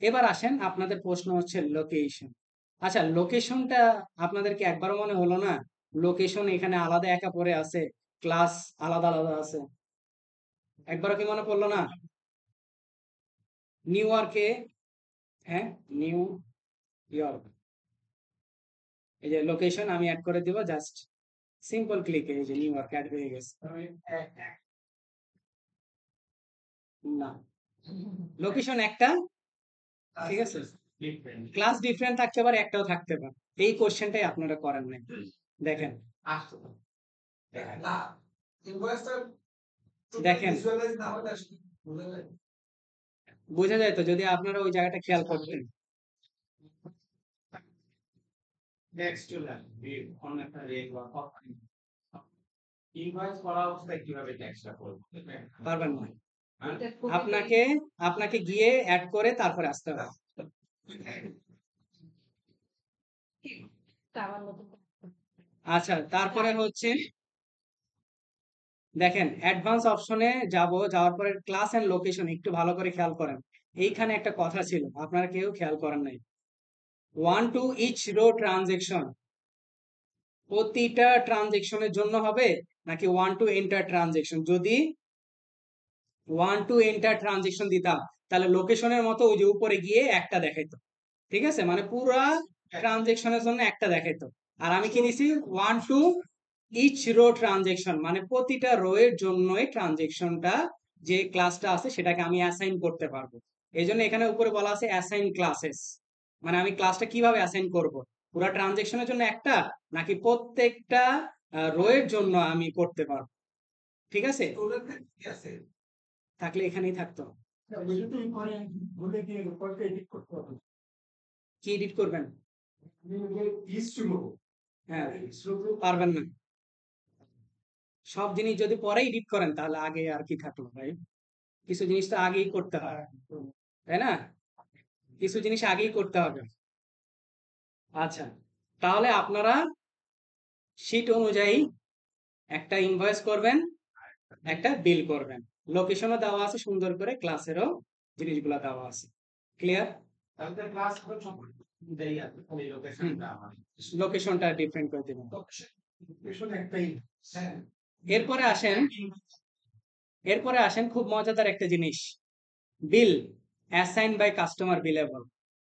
এবার আসেন, আপনাদের প্রশ্ন হচ্ছে লোকেশন। আচ্ছা, লোকেশনটা আপনাদেরকে একবারও মনে হলো না, লোকেশন এখানে আলাদা একা পড়ে আছে, ক্লাস আলাদা আলাদা আছে, একবারও কি মনে পড়লো না? নিউ ইয়র্কে, হ্যাঁ, নিউ ইয়র্ক, এই যে লোকেশন আমি অ্যাড করে দিব, জাস্ট সিম্পল ক্লিকে এই যে নিউ ইয়র্ক অ্যাড হয়ে গেছে। না, লোকেশন একটা, ঠিক আছে, ক্লাস ডিফারেন্ট থাকতে পারে, একটাও থাকতে পারে। এই কোশ্চেনটাই আপনারা করেন নাই, দেখেন। দেখেন, বোঝা যায় তো যদি আপনারা ওই জায়গাটা খেয়াল করতেন। টেক্সট চলে আসবে অন্য একটা রেট বা কথা ইনভয়েস করা অবস্থায় কিভাবে টেক্সটটা করবো পারবেন না, হ্যাঁ? আপনাকে আপনাকে গিয়ে অ্যাড করে তারপরে আসতে হবে। আচ্ছা, তারপরে হচ্ছে দেখেন অ্যাডভান্স অপশনে যাওয়ার পরে ক্লাস এন্ড লোকেশন একটু ভালো করে খেয়াল করেন। এইখানে একটা কথা ছিল, আপনারা কেউ খেয়াল করেন নাই। One to each row transaction, প্রতিটা ট্রানজেকশনের জন্য হবে নাকি ওয়ান টু এন্টার ট্রানজেকশন? যদি ওয়ান টু এন্টার ট্রানজেকশন দিতাম তাহলে লোকেশনের মতো ওই যে উপরে গিয়ে একটা দেখাইতো, ঠিক আছে, মানে পুরা ট্রানজেকশনের জন্য একটা দেখাইতো। আর আমি কি দিছি, one to each row transaction, মানে প্রতিটা রো এর জন্যই ট্রানজেকশনটা যে ক্লাসটা আছে সেটাকে আমি অ্যাসাইন করতে পারবো। এই জন্য এখানে উপরে বলা আছে অ্যাসাইন ক্লাসেস, মানে আমি ক্লাসটা কিভাবে অ্যাসাইন করব, পুরা ট্রানজেকশনের জন্য একটা নাকি প্রত্যেকটা রো এর জন্য আমি করতে পারবো। ঠিক আছে, থাকলে এখানেই থাকতো। কি এডিট করবেন? হ্যাঁ, পারবেন না। সব জিনিস যদি পরে এডিট করেন তাহলে আগে আর কি থাকলো ভাই? কিছু জিনিস তো আগেই করতে হয়, তাই না? কিছু জিনিস আগেই করতে হবে। আচ্ছা, তাহলে আপনারা শীট অনুযায়ী একটা ইনভয়েস করবেন, একটা বিল করবেন। লোকেশনও দেওয়া আছে সুন্দর করে, ক্লাসেরও জিনিসগুলো দেওয়া আছে। ক্লিয়ার? তাহলে ক্লাস দেই আছে ওই লোকেশনটা আমার লোকেশনটা ডিফারেন্ট করে দিবেন। লোকেশন একটাই হ্যাঁ এরপরে আসেন খুব মজাদার একটা জিনিস, বিল অ্যাসাইন বাই কাস্টমার বিলেবল।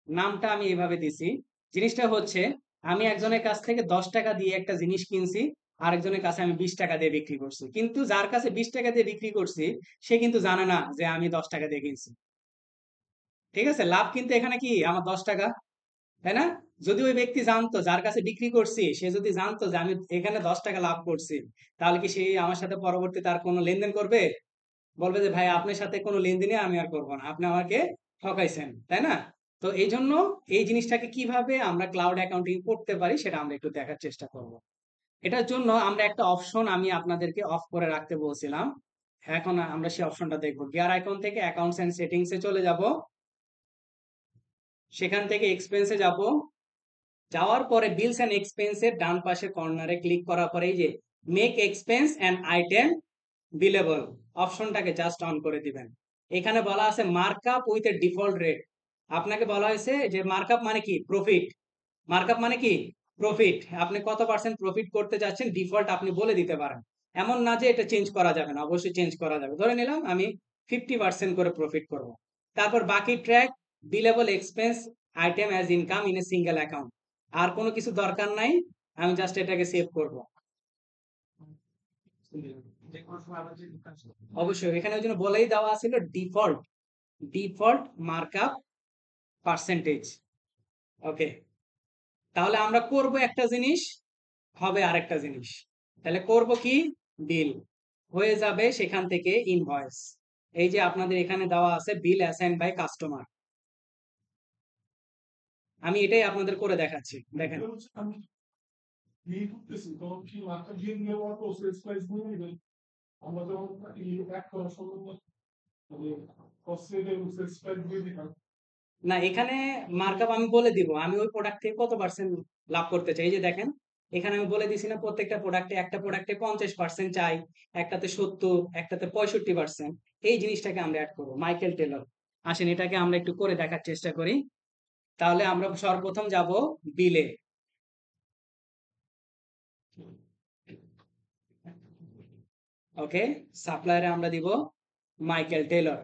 নামটা আমি এভাবে দিছি। জিনিসটা হচ্ছে আমি একজনের কাছ থেকে 10 টাকা দিয়ে একটা জিনিস কিনছি, আরেকজনের কাছে আমি 20 টাকা দিয়ে বিক্রি করছি, কিন্তু যার কাছে 20 টাকা দিয়ে বিক্রি করছি সে কিন্তু জানে না যে আমি 10 টাকা দিয়ে কিনছি। ঠিক আছে, লাভ কিন্তু এখানে কি আমার 10 টাকা, তাই না? যদি ওই ব্যক্তি জানতো, যার কাছে বিক্রি করছি সে যদি জানতো যে আমি এখানে 10 টাকা লাভ করছি, তাহলে কি সে আমার সাথে পরবর্তী তার কোনো লেনদেন করবে? বলবে যে ভাই আপনার সাথে কোনো লেনদেনই আমি আর করবো না, আপনি আমাকে ঠকাইছেন, তাই না? তো এই জন্য এই জিনিসটাকে কিভাবে আমরা ক্লাউড অ্যাকাউন্টিং করতে পারি সেটা আমরা একটু দেখার চেষ্টা করব। এটার জন্য আমরা একটা অপশন আমি আপনাদেরকে অফ করে রাখতে বলছিলাম, এখন আমরা সেই অপশনটা দেখবো। গিয়ার আইকন থেকে অ্যাকাউন্টস এন্ড সেটিংস এ চলে যাব, সেখান থেকে এক্সপেন্সে যাব, যাওয়ার পরে বিলস এন্ড এক্সপেন্স এর ডান পাশে কর্নারে ক্লিক করার পরে এই যে make expense and item billable অপশনটাকে জাস্ট অন করে দিবেন। এখানে বলা আছে markup with a default rate. আপনাকে বলা হয়েছে যে মার্কআপ মানে কি, প্রফিট। মার্কআপ মানে কি, প্রফিট। আপনি কত পার্সেন্ট প্রফিট করতে যাচ্ছেন ডিফল্ট আপনি বলে দিতে পারেন, এমন না যে এটা চেঞ্জ করা যাবে না, অবশ্যই চেঞ্জ করা যাবে। ধরে নিলাম আমি 50% করে প্রফিট করব। তারপর বাকি track billable expense item as income in a single account. আর কোনো কিছু দরকার নাই, আমি জাস্ট এটাকে সেভ করব। যে কোনো সময় আবার যে অবশ্যই এখানে ওই জন্য বলেই দেওয়া ছিল ডিফল্ট মার্কআপ পার্সেন্টেজ। ওকে, তাহলে আমরা করব একটা জিনিস, হবে আরেকটা জিনিস। তাহলে করব কি, বিল হয়ে যাবে সেখান থেকে ইনভয়েস। এই যে আপনাদের এখানে দেওয়া আছে বিল অ্যাসাইন বাই কাস্টমার, আমি এটাই আপনাদের করে দেখাচ্ছি। দেখেন না, এখানে মার্কআপ আমি বলে দিব আমি ওই প্রোডাক্ট থেকে কত পার্সেন্ট লাভ করতে চাই। এই যে দেখেন এখানে আমি বলে দিছি না, প্রত্যেকটা প্রোডাক্টে, একটা প্রোডাক্টে 50% চাই, একটাতে 70, একটাতে 65%। এই জিনিসটাকে আমরা অ্যাড করবো, মাইকেল টেলর। আসেন এটাকে আমরা একটু করে দেখার চেষ্টা করি। তাহলে আমরা সর্বপ্রথম যাব বিলে। ওকে, সাপ্লায়ারে আমরা দিব মাইকেল টেলর।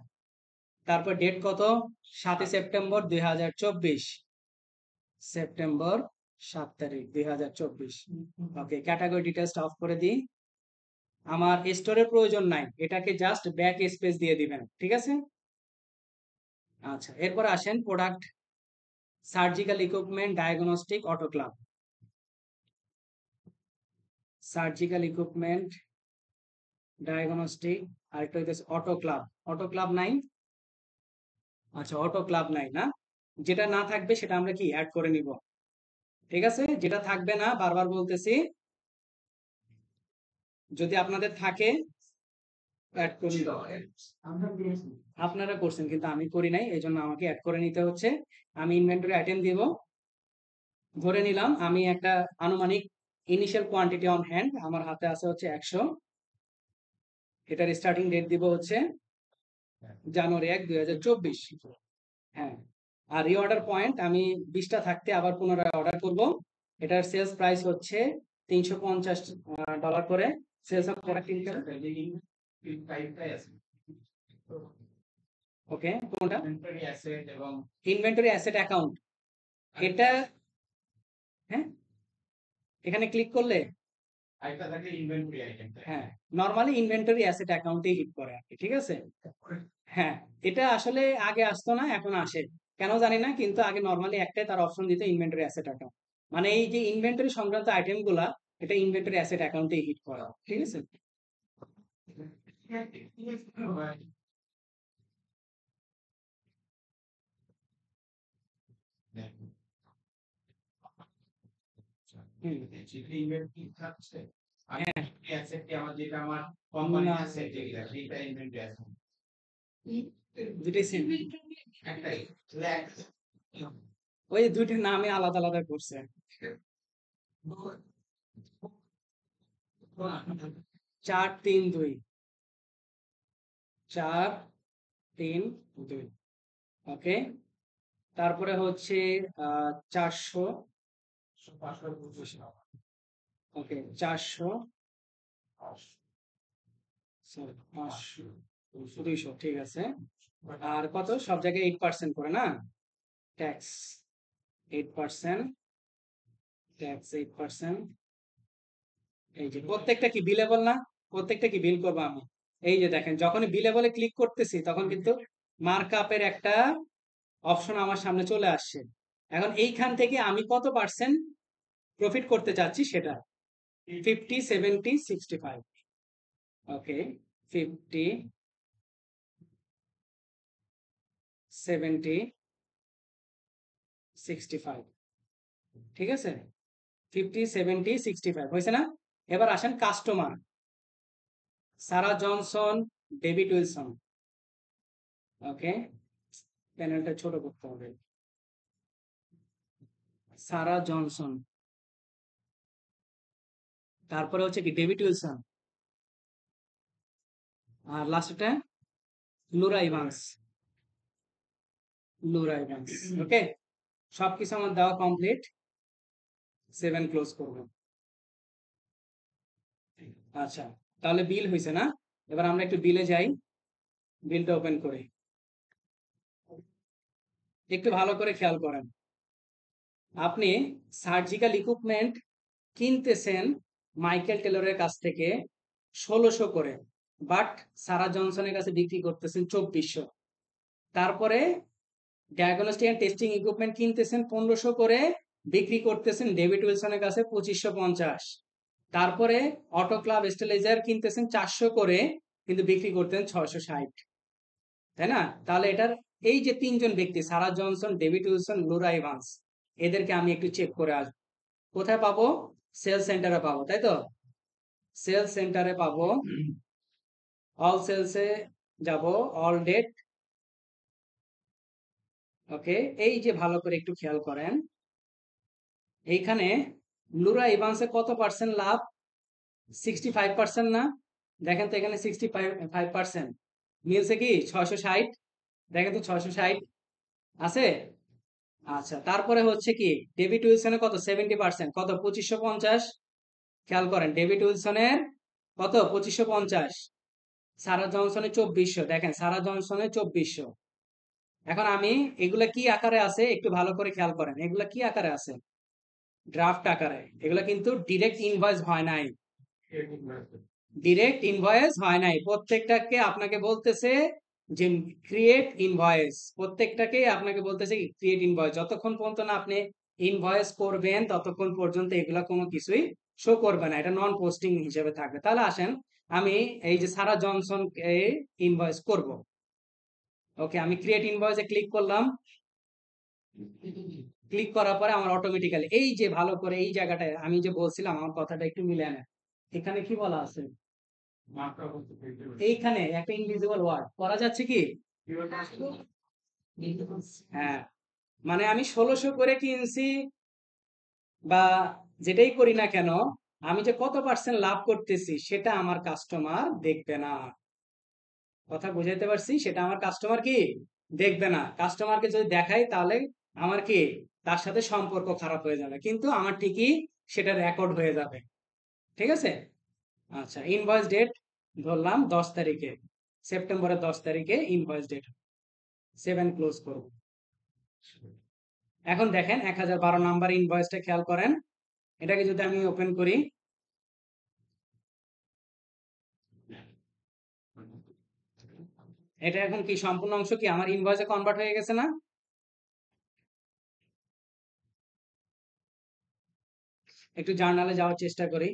তারপর ডেট কত, 7 সেপ্টেম্বর 2024, সেপ্টেম্বর 7 তারিখ 2024। ওকে, ক্যাটাগরি ডিটেলসটা অফ করে দিই। আমার স্টোরের প্রয়োজন নাই, এটাকে জাস্ট ব্যাক স্পেস দিয়ে দিবেন, ঠিক আছে? আচ্ছা, এরপর আসেন product, surgical equipment diagnostic autoclave. Surgical equipment diagnostic, আরেকটা হইতেছে অটোক্লাভ। অটোক্লাভ নাই, আচ্ছা অটোক্লাভ নাই না, যেটা না থাকবে সেটা আমরা কি অ্যাড করে নিব। ঠিক আছে, যেটা থাকবে না বারবার বলতেছি, যদি আপনাদের থাকে অ্যাড করে নিতে হবে। আপনারা করছেন কিন্তু আমি করি নাই, এই জন্য আমাকে অ্যাড করে নিতে হচ্ছে। আমি ইনভেন্টরি আইটেম দিব, ধরে নিলাম আমি একটা আনুমানিক ইনিশিয়াল কোয়ান্টিটি অন হ্যান্ড আমার হাতে আছে হচ্ছে 100। এটার স্টার্টিং ডেট দিব হচ্ছে জানুয়ারি 1, 2024। হ্যাঁ, আর রিঅর্ডার পয়েন্ট আমি 20টা থাকতে আবার পুনরায় অর্ডার করব। এটার সেলস প্রাইস হচ্ছে $350 করে। সেলস অফ প্রোডাক্ট ইনকাম, ওকে, কোনটা? ইনভেন্টরি অ্যাসেট এবং ইনভেন্টরি অ্যাসেট অ্যাকাউন্ট। এটা, হ্যাঁ, এখানে ক্লিক করলে আরেকটা থাকে ইনভেন্টরি আইটেম। হ্যাঁ, নরমালি ইনভেন্টরি অ্যাসেট অ্যাকাউন্টেই হিট করে আর কি, ঠিক আছে। হ্যাঁ, এটা আসলে আগে আসতো না, এখন আসে কেন জানি না, কিন্তু আগে নরমালি একটাই তার অপশন দিত ইনভেন্টরি অ্যাসেট অ্যাকাউন্ট। মানে এই যে ইনভেন্টরি সংক্রান্ত আইটেম গুলা, এটা ইনভেন্টরি অ্যাসেট অ্যাকাউন্টেই হিট করে, ঠিক আছে। হুম, ইনভেন্টরি থাকছে আর হ্যাঁ, অ্যাসেট আমার যেটা আমার কোম্পানি না, অ্যাসেট যেটা সেটা ইনভেন্টরি অ্যাসেট দুইটাই সেম। একটাই ল্যাক ওই দুইটা নামে আলাদা আলাদা করছে। 4-3-2, 4-3-2, ওকে। তারপরে হচ্ছে 400, 525 ওকে, 400, sorry, 500, 200, ঠিক আছে। আর কত, সব জায়গায় 8% করে না ট্যাক্স, 8%, ট্যাক্স 8%। এই যে প্রত্যেকটা কি বিলেবল না, প্রত্যেকটা কি বিল করবো আমি। এই যে দেখেন, যখনই বিলেবলে ক্লিক করতেছি তখন কিন্তু মার্কআপের একটা অপশন আমার সামনে চলে আসছে। এখন এইখান থেকে আমি কত পার্সেন্ট প্রফিট করতে চাচ্ছি সেটা 50, 70, 65, ওকে, 50, 70, 65, ঠিক আছে, 50, 70, 65 হয়েছে না। এবার আসেন কাস্টমার, সারা জনসন, ডেভিড উইলসন, ওকে, প্যানেলটা ছোট করতে হবে, সারা জনসন, তারপরে হচ্ছে কি ডেভিড উইলসন, আর লাস্টটা লুরা ইভান্স, লুরা ইভান্স, ওকে। সবকিছু আমার দেওয়া কমপ্লিট, 7 ক্লোজ করব। আচ্ছা, তাহলে বিল হয়েছে না। এবার আমরা একটু বিলে যাই, বিলটা ওপেন করি, একটু ভালো করে খেয়াল করেন। আপনি সার্জিক্যাল ইকুইপমেন্ট কিনতেছেন মাইকেল টেলরের কাছ থেকে 1600 করে, বাট সারা জনসনের কাছে বিক্রি করতেছেন 2400। তারপরে ডায়াগনস্টিক এন্ড টেস্টিং ইকুইপমেন্ট কিনতেছেন 1500 করে, বিক্রি করতেছেন ডেভিড উইলসনের কাছে 2550। তারপরে অটোক্লাভ স্টেলাইজার কিনতেছেন 400 করে, কিন্তু বিক্রি করতেন 660, তাই না। তাহলে এটার এই যে তিনজন ব্যক্তি, সারা জনসন, ডেভিড উইলসন, লুরা ইভান্স, এদেরকে আমি একটু চেক করে আসবো। কোথায় পাবো? সেল সেন্টারে পাবো, তাই তো। সেল সেন্টারে পাবো, অল সেলসে যাব, অল ডেট, ওকে। এই যে ভালো করে একটু খেয়াল করেন, এইখানে লুরা ইভান্সে কত পার্সেন্ট লাভ? 65% না। দেখেন তো এখানে 65% মিলছে কি 660, দেখেন তো 660 আছে। আচ্ছা, তারপরে হচ্ছে কি ডেভিড উইলসনের কত? 70%, কত? 2550। খেয়াল করেন, ডেভিড উইলসনের কত? 2550। সারা জনসনের 2400, দেখেন সারা জনসনের 2400। এখন আমি, এগুলা কি আকারে আছে একটু ভালো করে খেয়াল করেন, এগুলা কি আকারে আছে? ড্রাফট আকারে। এগুলা কিন্তু ডিরেক্ট ইনভয়েস হয় নাই, ডিরেক্ট ইনভয়েস হয় নাই। প্রত্যেকটাকে আপনাকে বলতেছে যে ক্রিয়েট ইনভয়েস, প্রত্যেকটাকে আপনাকে বলতেছে ক্রিয়েট ইনভয়েস। যতক্ষণ পর্যন্ত না আপনি ইনভয়েস করবেন ততক্ষণ পর্যন্ত এগুলা কোনো কিছুই শো করবে না, এটা নন পোস্টিং হিসেবে থাকবে। তাহলে আসেন আমি এই যে সারা জনসনকে ইনভয়েস করব, ওকে, আমি ক্রিয়েট ইনভয়েসে ক্লিক করলাম। ক্লিক করার পরে আমার অটোমেটিক্যালি এই যে ভালো করে এই জায়গাটায় আমি যে বলছিলাম আমার কথাটা একটু মিলে নেয়। এখানে কি বলা আছে? মাত্রা বলতে পেরেছি। এইখানে একটা ইনভিজিবল ওয়ার্ড করা যাচ্ছে কি? হ্যাঁ, মানে আমি ১৬০০ করে কিনছি বা যেটাই করি না কেন, আমি যে কত পার্সেন্ট লাভ করতেছি সেটা আমার কাস্টমার দেখবে না। কথা বুঝাইতে পারছি? সেটা আমার কাস্টমার কি দেখবে না। কাস্টমারকে যদি দেখাই তাহলে আমার কি তার সাথে সম্পর্ক খারাপ হয়ে যাবে, কিন্তু আমার ঠিকই সেটা রেকর্ড হয়ে যাবে। ঠিক আছে? আচ্ছা, ইনভয়েস ডেট ধরলাম 10 তারিখে, সেপ্টেম্বরের 10 তারিখে ইনভয়েস ডেট 7 ক্লোজ করব। এখন দেখেন 1012 নাম্বার ইনভয়েসটা খেয়াল করেন। এটাকে যদি আমি ওপেন করি, এটা এখন কি সম্পূর্ণ অংশ কি আমার ইনভয়েসে কনভার্ট হয়ে গেছে না? একটু জার্নালে যাওয়ার চেষ্টা করি।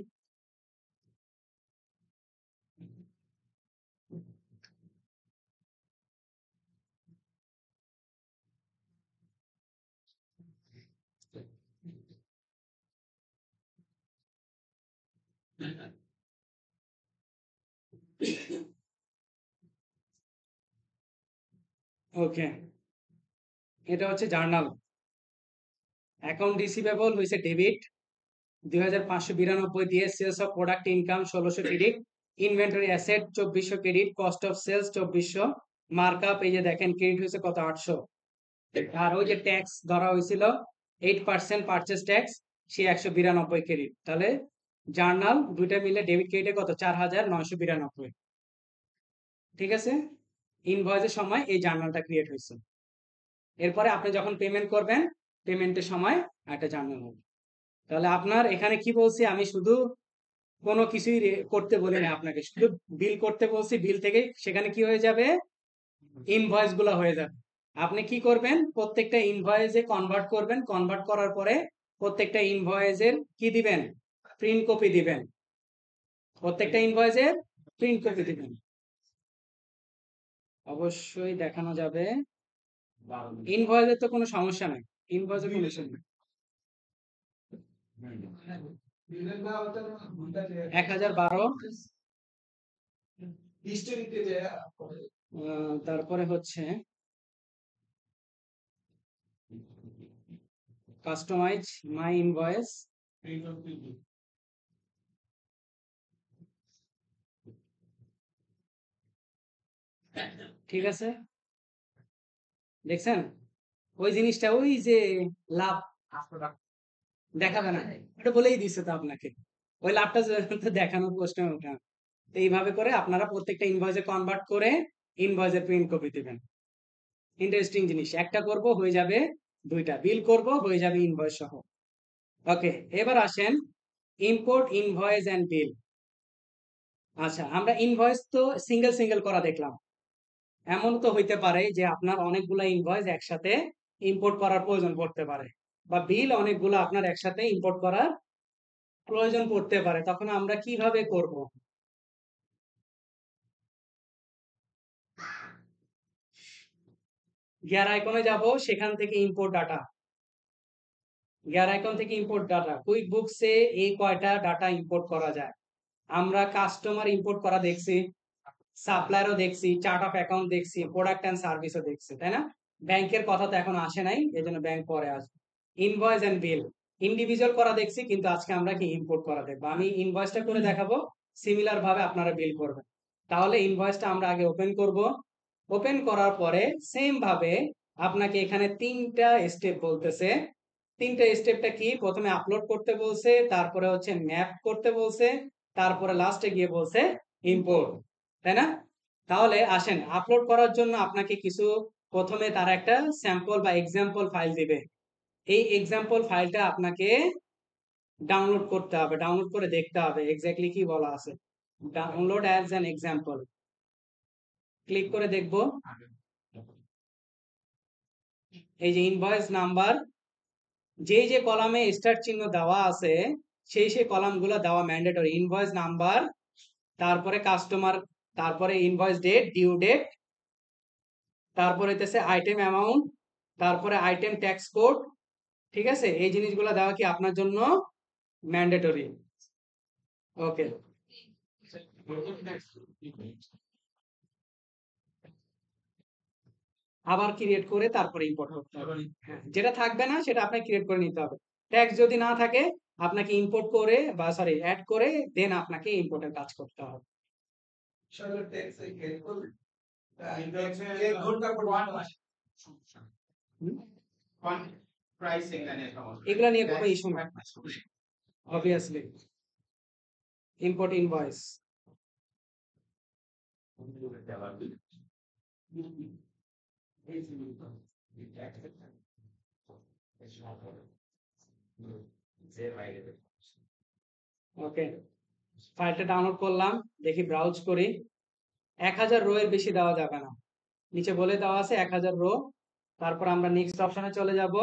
ওকে, এটা হচ্ছে জার্নাল। অ্যাকাউন্ট রিসিভেবল হয়েছে ডেবিট 2592 দিয়ে, sales of product income 1600 credit, inventory asset 2400 credit, cost of sales 2400, markup এই যে দেখেন ক্রেডিট হয়েছে কত 800। আর ওই যে ট্যাক্স ধরা হয়েছিল 8% পারচেজ ট্যাক্স, সে 192 ক্রেডিট। তাহলে জার্নাল দুইটা মিলে ডেবিট ক্রেডিটে কত 4992। ঠিক আছে? ইনভয়েসের সময় এই জার্নালটা ক্রিয়েট হয়েছে। এরপরে আপনি যখন পেমেন্ট করবেন, পেমেন্টের সময় একটা জার্নাল হবে। তাহলে আপনার এখানে কি বলছি, আমি শুধু কোনো কিছুই করতে বলি না আপনাকে, শুধু বিল করতে বলছি। বিল থেকে সেখানে কি হয়ে যাবে, ইনভয়েস গুলো হয়ে যাবে। আপনি কি করবেন, প্রত্যেকটা ইনভয়েসে কনভার্ট করবেন, কনভার্ট করার পরে প্রত্যেকটা ইনভয়েসের কি দিবেন, প্রিন্ট কপি দিবেন। প্রত্যেকটা ইনভয়েসের প্রিন্ট কপি দিবেন। অবশ্যই দেখানো যাবে। ইনভয়েসের তো কোনো সমস্যা নাই, ইনভয়েসের কোনো সমস্যা নেই। 1012, তারপরে হচ্ছে কাস্টমাইজ মাই ইনভয়েস। ঠিক আছে, দেখছেন ওই জিনিসটা, ওই যে লাভ দেখাবে না, এটা বলেই দিচ্ছে তো আপনাকে, ওই লাভটা তো দেখানোর প্রশ্ন ওঠে না। তো এইভাবে করে আপনারা প্রত্যেকটা ইনভয়েসে কনভার্ট করে ইনভয়েসের প্রিন্ট কপি দিবেন। ইন্টারেস্টিং জিনিস, একটা করব হয়ে যাবে দুইটা, বিল করব হয়ে যাবে ইনভয়েস সহ। ওকে, এবার আসেন ইম্পোর্ট ইনভয়েস এন্ড বিল। আচ্ছা, আমরা ইনভয়েস তো সিঙ্গেল সিঙ্গেল করা দেখলাম। এমন তো হইতে পারে যে আপনার অনেকগুলা ইনভয়েস একসাথে ইম্পোর্ট করার প্রয়োজন পড়তে পারে, বা বিল অনেকগুলো আপনার একসাথে ইম্পোর্ট করার প্রয়োজন পড়তে পারে, তখন আমরা কিভাবে করব? গিয়ার আইকনে যাব, সেখান থেকে ইম্পোর্ট ডাটা, গিয়ার আইকন থেকে ইম্পোর্ট ডাটা, কুইক বুকসে এই কয়টা ডাটা ইম্পোর্ট করা যায়। আমরা কাস্টমার ইম্পোর্ট করা দেখছি, সাপ্লায়ারও দেখছি, চার্ট অফ অ্যাকাউন্ট দেখছি, প্রোডাক্ট এন্ড সার্ভিসও দেখছি, তাই না? ব্যাংকের কথা তো এখন আসে নাই, এজন্য ব্যাংক পরে আসবে। ইনভয়েস এন্ড বিল ইন্ডিভিজুয়াল করা দেখছি, কিন্তু আজকে আমরা কি ইম্পোর্ট করা দেখবো। আমি ইনভয়েসটা করে দেখাবো, সিমিলার ভাবে আপনারা বিল করবেন। তাহলে ইনভয়েসটা আমরা আগে ওপেন করব। ওপেন করার পরে সেম ভাবে আপনাকে এখানে তিনটা স্টেপ বলতেছে। তিনটা স্টেপটা কি, প্রথমে আপলোড করতে বলছে, তারপরে হচ্ছে ম্যাপ করতে বলছে, তারপরে লাস্টে গিয়ে বলছে ইম্পোর্ট, তাই না? তাহলে আসেন, আপলোড করার জন্য আপনাকে কিছু, প্রথমে তারা একটা স্যাম্পল বা এক্সাম্পল ফাইল দিবে। এই এক্সাম্পল ফাইলটা আপনাকে ডাউনলোড করতে হবে, ডাউনলোড করে দেখতে হবে এক্স্যাক্টলি কি বলা আছে। Download as an example click করে দেখব। এই যে ইনভয়েস নাম্বার, যে যে কলামে স্টার চিহ্ন দেওয়া আছে সেই কলামগুলো দেওয়া ম্যান্ডেটরি। ইনভয়েস নাম্বার, তারপরে কাস্টমার, তারপরে ইনভয়েস ডেট, ডিউ ডেট, তারপরে হইতেছে আইটেম অ্যামাউন্ট, তারপরে আইটেম ট্যাক্স কোড, ঠিক আছে, এই জিনিসগুলো দেওয়া কি আপনার জন্য ম্যান্ডেটরি? ওকে, আবার ক্রিয়েট করে তারপরে ইম্পোর্ট করতে হবে। হ্যাঁ, যেটা থাকবে না সেটা আপনাকে ক্রিয়েট করে নিতে হবে। ট্যাক্স যদি না থাকে আপনাকে ইম্পোর্ট করে বা সরি অ্যাড করে দেন আপনাকে ইম্পোর্টের কাজ করতে হবে। হুম? এগুলা নিয়ে কোনো ইস্যু নাই, অবভিয়াসলি। ইম্পোর্ট ইনভয়েস, ওকে, ফাইলটা ডাউনলোড করলাম, দেখি ব্রাউজ করি। 1000 রো এর বেশি দেওয়া যাবে না, নিচে বলে দেওয়া আছে 1000 রো। তারপর আমরা নেক্সট অপশনে চলে যাব।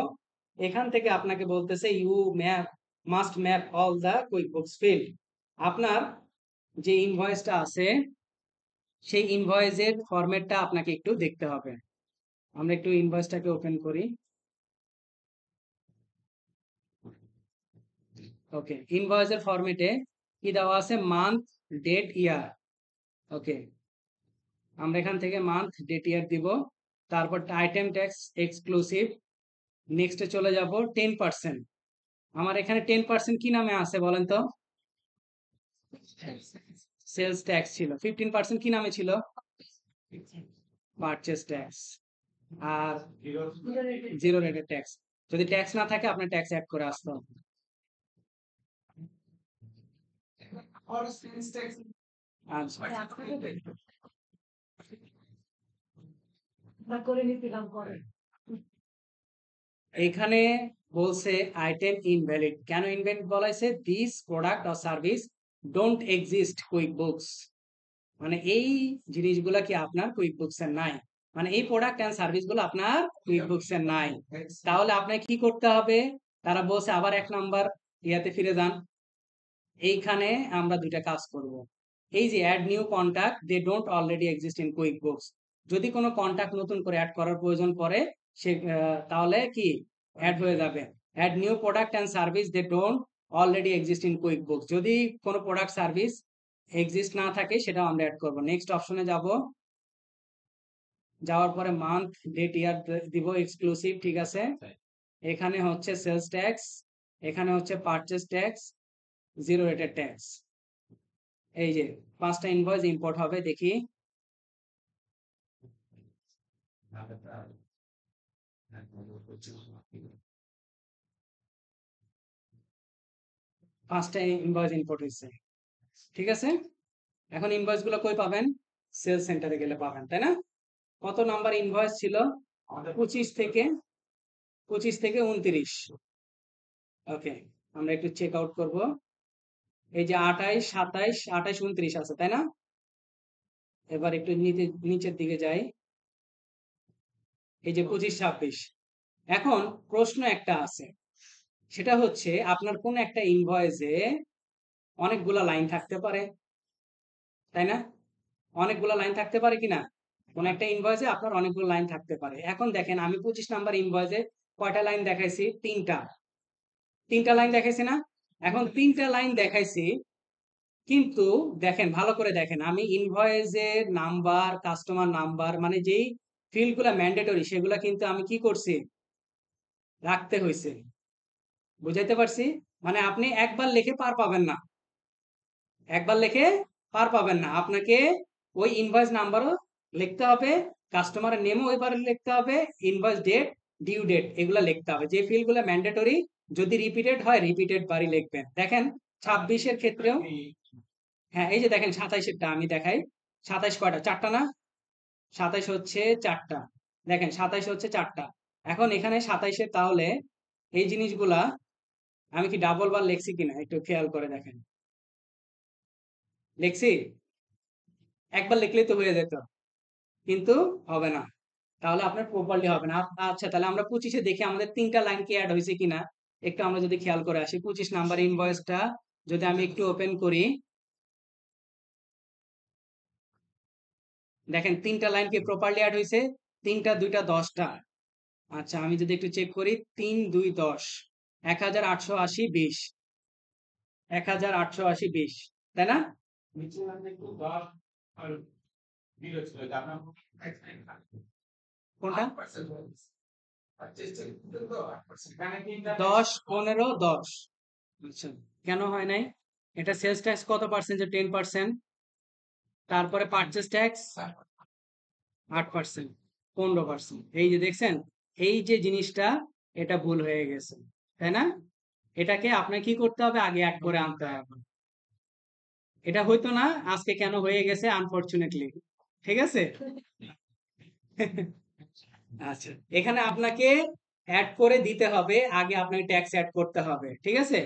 এখান থেকে আপনাকে বলতেছে you map must map all the QuickBooks field. আপনার যে ইনভয়েসটা আছে সেই ইনভয়েসের ফরম্যাটটা আপনাকে একটু দেখতে হবে। আমরা একটু ইনভয়েসটাকে ওপেন করি। ওকে, ইনভয়েসের ফরম্যাটে কি দেওয়া আছে? মান্থ, ডেট, ইয়ার। ওকে, আমরা এখান থেকে মান্থ, ডেট, ইয়ার দিব। তারপর আইটেম ট্যাক্স এক্সক্লুসিভ, নেক্সটে চলে যাব। 10%, আমার এখানে 10% কি নামে আছে বলেন তো? সেলস ট্যাক্স ছিল। 15% কি নামে ছিল? Purchase tax. আর জিরো রেটেড ট্যাক্স। যদি ট্যাক্স না থাকে আপনার ট্যাক্স অ্যাড করে আসতে হবে। আচ্ছা, এখানে বলছে আইটেম ইনভ্যালিড। কেন ইনভ্যালিড বলাইছে? This product or service don't exist QuickBooks, মানে এই জিনিসগুলা কি আপনার কুইক বুকস এর নাই, মানে এই প্রোডাক্ট এন্ড সার্ভিস গুলো আপনার কুইক বুকস এর নাই। তাহলে আপনাকে কি করতে হবে? তারা বলছে আবার 1 নাম্বার ইয়াতে ফিরে যান। এইখানে আমরা দুইটা কাজ করব। এই যে add new contact they don't already exist in QuickBooks, যদি কোনো কন্টাক্ট নতুন করে অ্যাড করার প্রয়োজন পড়ে সে তাহলে কি অ্যাড হয়ে যাবে। Add new product and service they don't already exist in QuickBooks, যদি কোনো প্রোডাক্ট সার্ভিস এক্সিস্ট না থাকে সেটাও আমরা অ্যাড করব। নেক্সট অপশনে যাব, যাওয়ার পরে মান্থ, ডেট, ইয়ার দিব এক্সক্লুসিভ। ঠিক আছে, এখানে হচ্ছে সেলস ট্যাক্স, এখানে হচ্ছে purchase tax, zero rated tax. এই যে 5টা ইনভয়েস ইম্পোর্ট হবে, দেখি। পাঁচটা ইনভয়েস ইম্পোর্ট হয়েছে। ঠিক আছে, এখন ইনভয়েস গুলো কই পাবেন? সেলস সেন্টারে গেলে পাবেন, তাই না? কত নাম্বার ইনভয়েস ছিল? 25 থেকে 29। ওকে, আমরা একটু চেক আউট করবো। এই যে 28, 27, 28, 29 আছে, তাই না? এবার একটু নিচের দিকে যাই। এই যে 25, 26। এখন প্রশ্ন একটা আছে, সেটা হচ্ছে আপনার কোন একটা ইনভয়েসে অনেকগুলা লাইন থাকতে পারে, তাই না? অনেকগুলা লাইন থাকতে পারে কিনা? কোন একটা ইনভয়েসে আপনার অনেকগুলো লাইন থাকতে পারে। এখন দেখেন আমি 25 নাম্বার ইনভয়েসে কয়টা লাইন দেখাইছি? তিনটা লাইন দেখাইছি না? এখন 3টা লাইন দেখাইছি, কিন্তু দেখেন ভালো করে দেখেন, আমি ইনভয়েসের নাম্বার, কাস্টমার নাম্বার, মানে যেই ফিল্ডগুলা ম্যান্ডেটরি সেগুলা কিন্তু আমি কি করছি? রাখতে হয়েছে। বুঝাইতে পারছি? মানে আপনি একবার লিখে পার পাবেন না, একবার লিখে পার পাবেন না, আপনাকে ওই ইনভয়েস নাম্বারও লিখতে হবে, কাস্টমারের নেমও ওইবারে লিখতে হবে, ইনভয়েস ডেট, ডিউ ডেট এগুলা লিখতে হবে। যে ফিল্ডগুলো ম্যান্ডেটরি যদি রিপিটেড হয় রিপিটেড বারই লিখবেন। দেখেন 26 এর ক্ষেত্রেও, হ্যাঁ এই যে দেখেন 27 এরটা আমি দেখাই। 27 কয়টা? 4টা না? 27 হচ্ছে 4টা। দেখেন 27 হচ্ছে 4টা। এখন এখানে 27 এর তাহলে এই জিনিসগুলা আমি কি ডাবল বার লিখছি কিনা একটু খেয়াল করে দেখেন। লিখছি? একবার লিখলেই তো হয়ে যেত, কিন্তু হবে না, তাহলে আপনার প্রপারলি হবে না। আচ্ছা, তাহলে আমরা 25-এ দেখি আমাদের 3টা লাইন কি অ্যাড হয়েছে কিনা একটু আমরা যদি খেয়াল করে আসি। 25 নাম্বার ইনভয়েসটা যদি আমি একটু ওপেন করি, দেখেন 3টা লাইন কি প্রপারলি অ্যাড হয়েছে? 3টা, 2টা, 10টা। আচ্ছা, আমি যদি একটু চেক করি, 3 2 10, 1880 20, 1880 20, তাই না? নিচে আছে একটু 10 আর 0 ছিল যে আপনার কোনটা? 8% হয়েছে। আর চেষ্টা করতে তো 8% এখানে তিনটা 10 15 10। আচ্ছা, কেন হয় নাই? এটা সেলস ট্যাক্স কত পার্সেন্ট? 10%। তারপরে পারচেজ ট্যাক্স 8%, 15%। এই যে দেখছেন, এই যে জিনিসটা, এটা ভুল হয়ে গেছে, তাই না? এটাকে আপনার কি করতে হবে? আগে অ্যাড করে আনতে হবে। এটা হইতো না, আজকে কেন হয়ে গেছে আনফরচুনেটলি। ঠিক আছে? আচ্ছা, এখানে আপনাকে অ্যাড করে দিতে হবে, আগে আপনাকে ট্যাক্স অ্যাড করতে হবে। ঠিক আছে?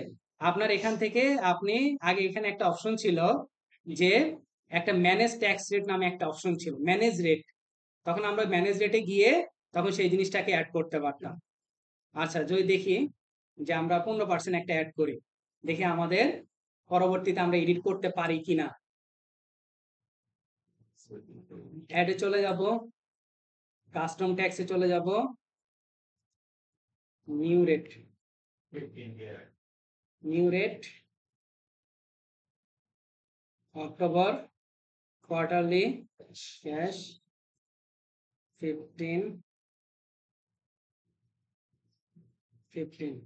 আপনার এখান থেকে আপনি আগে এখানে একটা অপশন ছিল যে একটা ম্যানেজ ট্যাক্স রেট নামে একটা অপশন ছিল, ম্যানেজ রেট। তখন আমরা ম্যানেজ রেটে গিয়ে তখন সেই জিনিসটাকে অ্যাড করতে পারতাম। আচ্ছা, যদি দেখি যে আমরা 15% একটা অ্যাড করি, দেখি আমাদের পরবর্তীতে আমরা এডিট করতে পারি কিনা। অ্যাডে চলে যাব, কাস্টম ট্যাক্সে চলে যাব, নিউ রেট, 15 দিয়ে new rate October quarterly cash 15 15।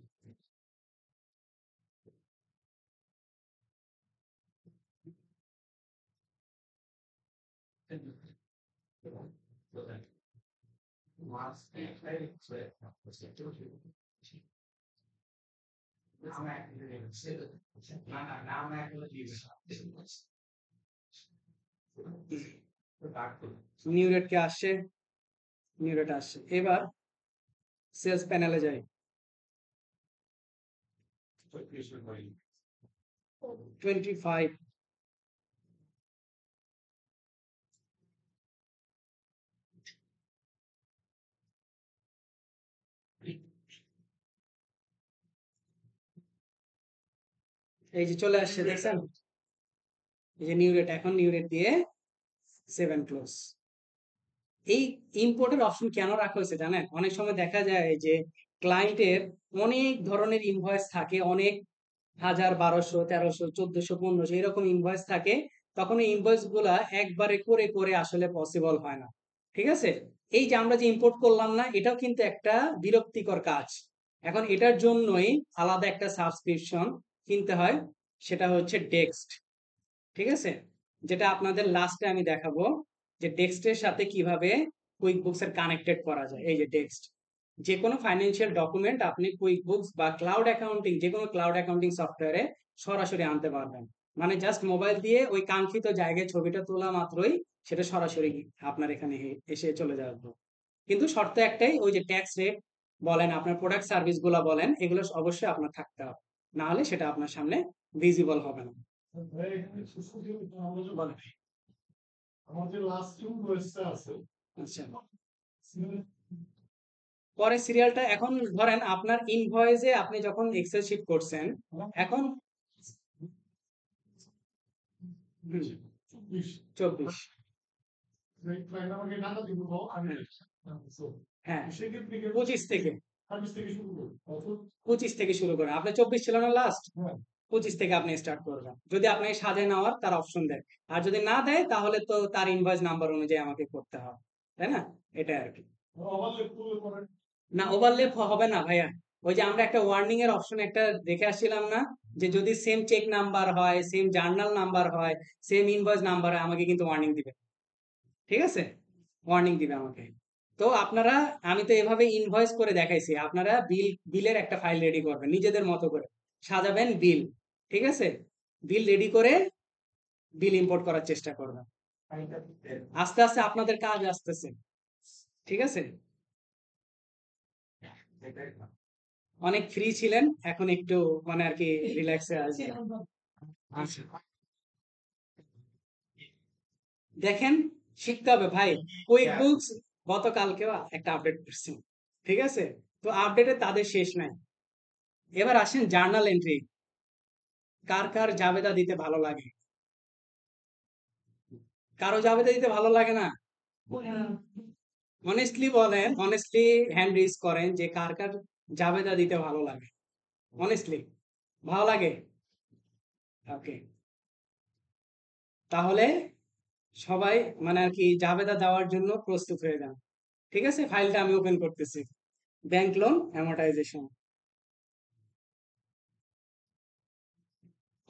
মাস একটাই হচ্ছে নাম না না নাম একগুলো দিয়ে নিউ রেট কে আসছে, নিউ রেট আসছে। এবার সেলস প্যানেলে যাই, 25। এই যে চলে আসছে, দেখছেন? এই যে নিউ রেট, এখন নিউ রেট দিয়ে 7 ক্লোজ। এই ইম্পোর্টের অপশন কেন রাখা হয়েছে জানেন? অনেক সময় দেখা যায় যে ক্লায়েন্টের অনেক ধরনের ইনভয়েস থাকে, অনেক 1000 1200 1300 1400 1500 এরকম ইনভয়েস থাকে। তখন এই ইনভয়েস গুলা একবারে করে করে আসলে পসিবল হয় না। ঠিক আছে? এই যে আমরা যে ইম্পোর্ট করলাম না, এটাও কিন্তু একটা বিরক্তিকর কাজ। এখন এটার জন্যই আলাদা একটা সাবস্ক্রিপশন কিনতে হয়, সেটা হচ্ছে ডেক্সট। ঠিক আছে? যেটা আপনাদের লাস্টে আমি দেখাবো যে ডেক্সটের সাথে কিভাবে কুইক বুকস এর কানেক্টেড করা যায়। এই যে ডেক্সট, যে কোনো ফাইন্যান্সিয়াল ডকুমেন্ট আপনি কুইক বুকস বা ক্লাউড অ্যাকাউন্টিং, যে কোনো ক্লাউড অ্যাকাউন্টিং সফটওয়্যারে সরাসরি আনতে পারবেন। মানে জাস্ট মোবাইল দিয়ে ওই কাঙ্ক্ষিত জায়গায় ছবিটা তোলা মাত্রই সেটা সরাসরি আপনার এখানে এসে চলে যাবে। কিন্তু শর্ত একটাই, ওই যে ট্যাক্স রেট বলেন, আপনার প্রোডাক্ট সার্ভিস গুলা বলেন, এগুলো অবশ্যই আপনার থাকতে হবে, না হলে সেটা আপনার সামনে ভিজিবল হবে না। বলেন। আমাদের লাস্ট ইনভয়েসটা আছে আচ্ছা, পরে সিরিয়ালটা এখন ধরেন আপনার ইনভয়েসে আপনি যখন এক্সেল শিট করছেন, এখন 24। ক্লায়েন্ট আমাকে টাকা দিব আমি হ্যাঁ, সেক্ষেত্রে 25 থেকে, সার্ভিস থেকে শুরু করি 25 থেকে শুরু করেন। আপনার 24 ছিল না লাস্ট? হ্যাঁ 25 থেকে আপনি স্টার্ট করবেন, যদি আপনাকে সাজায় নেওয়ার তার অপশন দেয়। আর যদি না দেয় তাহলে তো তার ইনভয়েস নাম্বার অনুযায়ী আমাকে করতে হবে, তাই না? এটা আর কি। ওভারলেপ করলে পরে না, ওভারলেপ হবে না ভাইয়া। ওই যে আমরা একটা ওয়ার্নিং এর অপশন একটা দেখে আসছিলাম না, যে যদি সেম চেক নাম্বার হয়, সেম জার্নাল নাম্বার হয়, সেম ইনভয়েস নাম্বার হয়, আমাকে কিন্তু ওয়ার্নিং দিবে। ঠিক আছে? ওয়ার্নিং দিবে আমাকে। তো আপনারা, আমি তো এভাবে ইনভয়েস করে দেখাইছি, আপনারা বিলের একটা ফাইল রেডি করবেন নিজেদের মতো করে, সাজাবেন বিল। ঠিক আছে? বিল রেডি করে বিল ইম্পোর্ট করার চেষ্টা করবেন। আস্তে আস্তে আপনাদের কাজ আসতেছে। ঠিক আছে? অনেক ফ্রি ছিলেন, এখন একটু মানে আর কি রিল্যাক্সে আসবেন। আচ্ছা, দেখেন, শিখতে হবে ভাই। কুইক বুকস গতকালকেও একটা আপডেট করছি। ঠিক আছে? তো আপডেটে তাদের শেষ নাই। এবার আসেন জার্নাল এন্ট্রি। কার কার জাবেদা দিতে ভালো লাগে? কারো জাবেদা দিতে ভালো লাগে না? অনেস্টলি বলেন, অনেস্টলি হ্যান্ড রেজ করেন যে কার কার জাবেদা দিতে ভালো লাগে। অনেস্টলি ভালো লাগে? ওকে, তাহলে সবাই মানে আর কি জাবেদা দেওয়ার জন্য প্রস্তুত হয়ে যান। ঠিক আছে, ফাইলটা আমি ওপেন করতেছি। ব্যাংক লোন অ্যামortization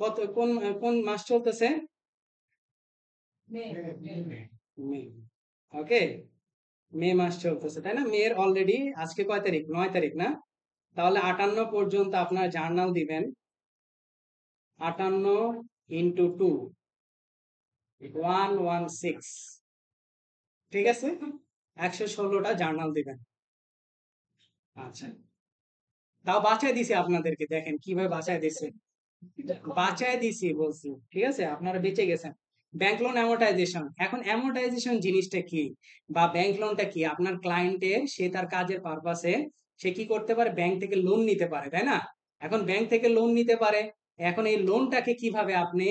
কত, কোন কোন মাস চলতেছে? মে। ওকে, মে মাস চলতেছে তাই না? মের অলরেডি আজকে কয় তারিখ? 9 তারিখ না? তাহলে 58 পর্যন্ত আপনার জার্নাল দিবেন। 58 ইন্টু 2 116, ঠিক আছে, 116টা জার্নাল দিবেন। আচ্ছা, তাও বাঁচায় দিছি আপনাদেরকে, দেখেন কিভাবে বাঁচায় দিছে। বাঁচায় দিছি বলছি, ঠিক আছে, আপনারা বেঁচে গেছেন। ব্যাংক লোন অ্যামortization, এখন অ্যামortization জিনিসটা কি বা ব্যাংক লোনটা কি? আপনার ক্লায়েন্টের সে তার কাজের পারপাসে সে কি করতে পারে? ব্যাংক থেকে লোন নিতে পারে, তাই না? এখন ব্যাংক থেকে লোন নিতে পারে, এখন এই লোনটাকে কিভাবে আপনি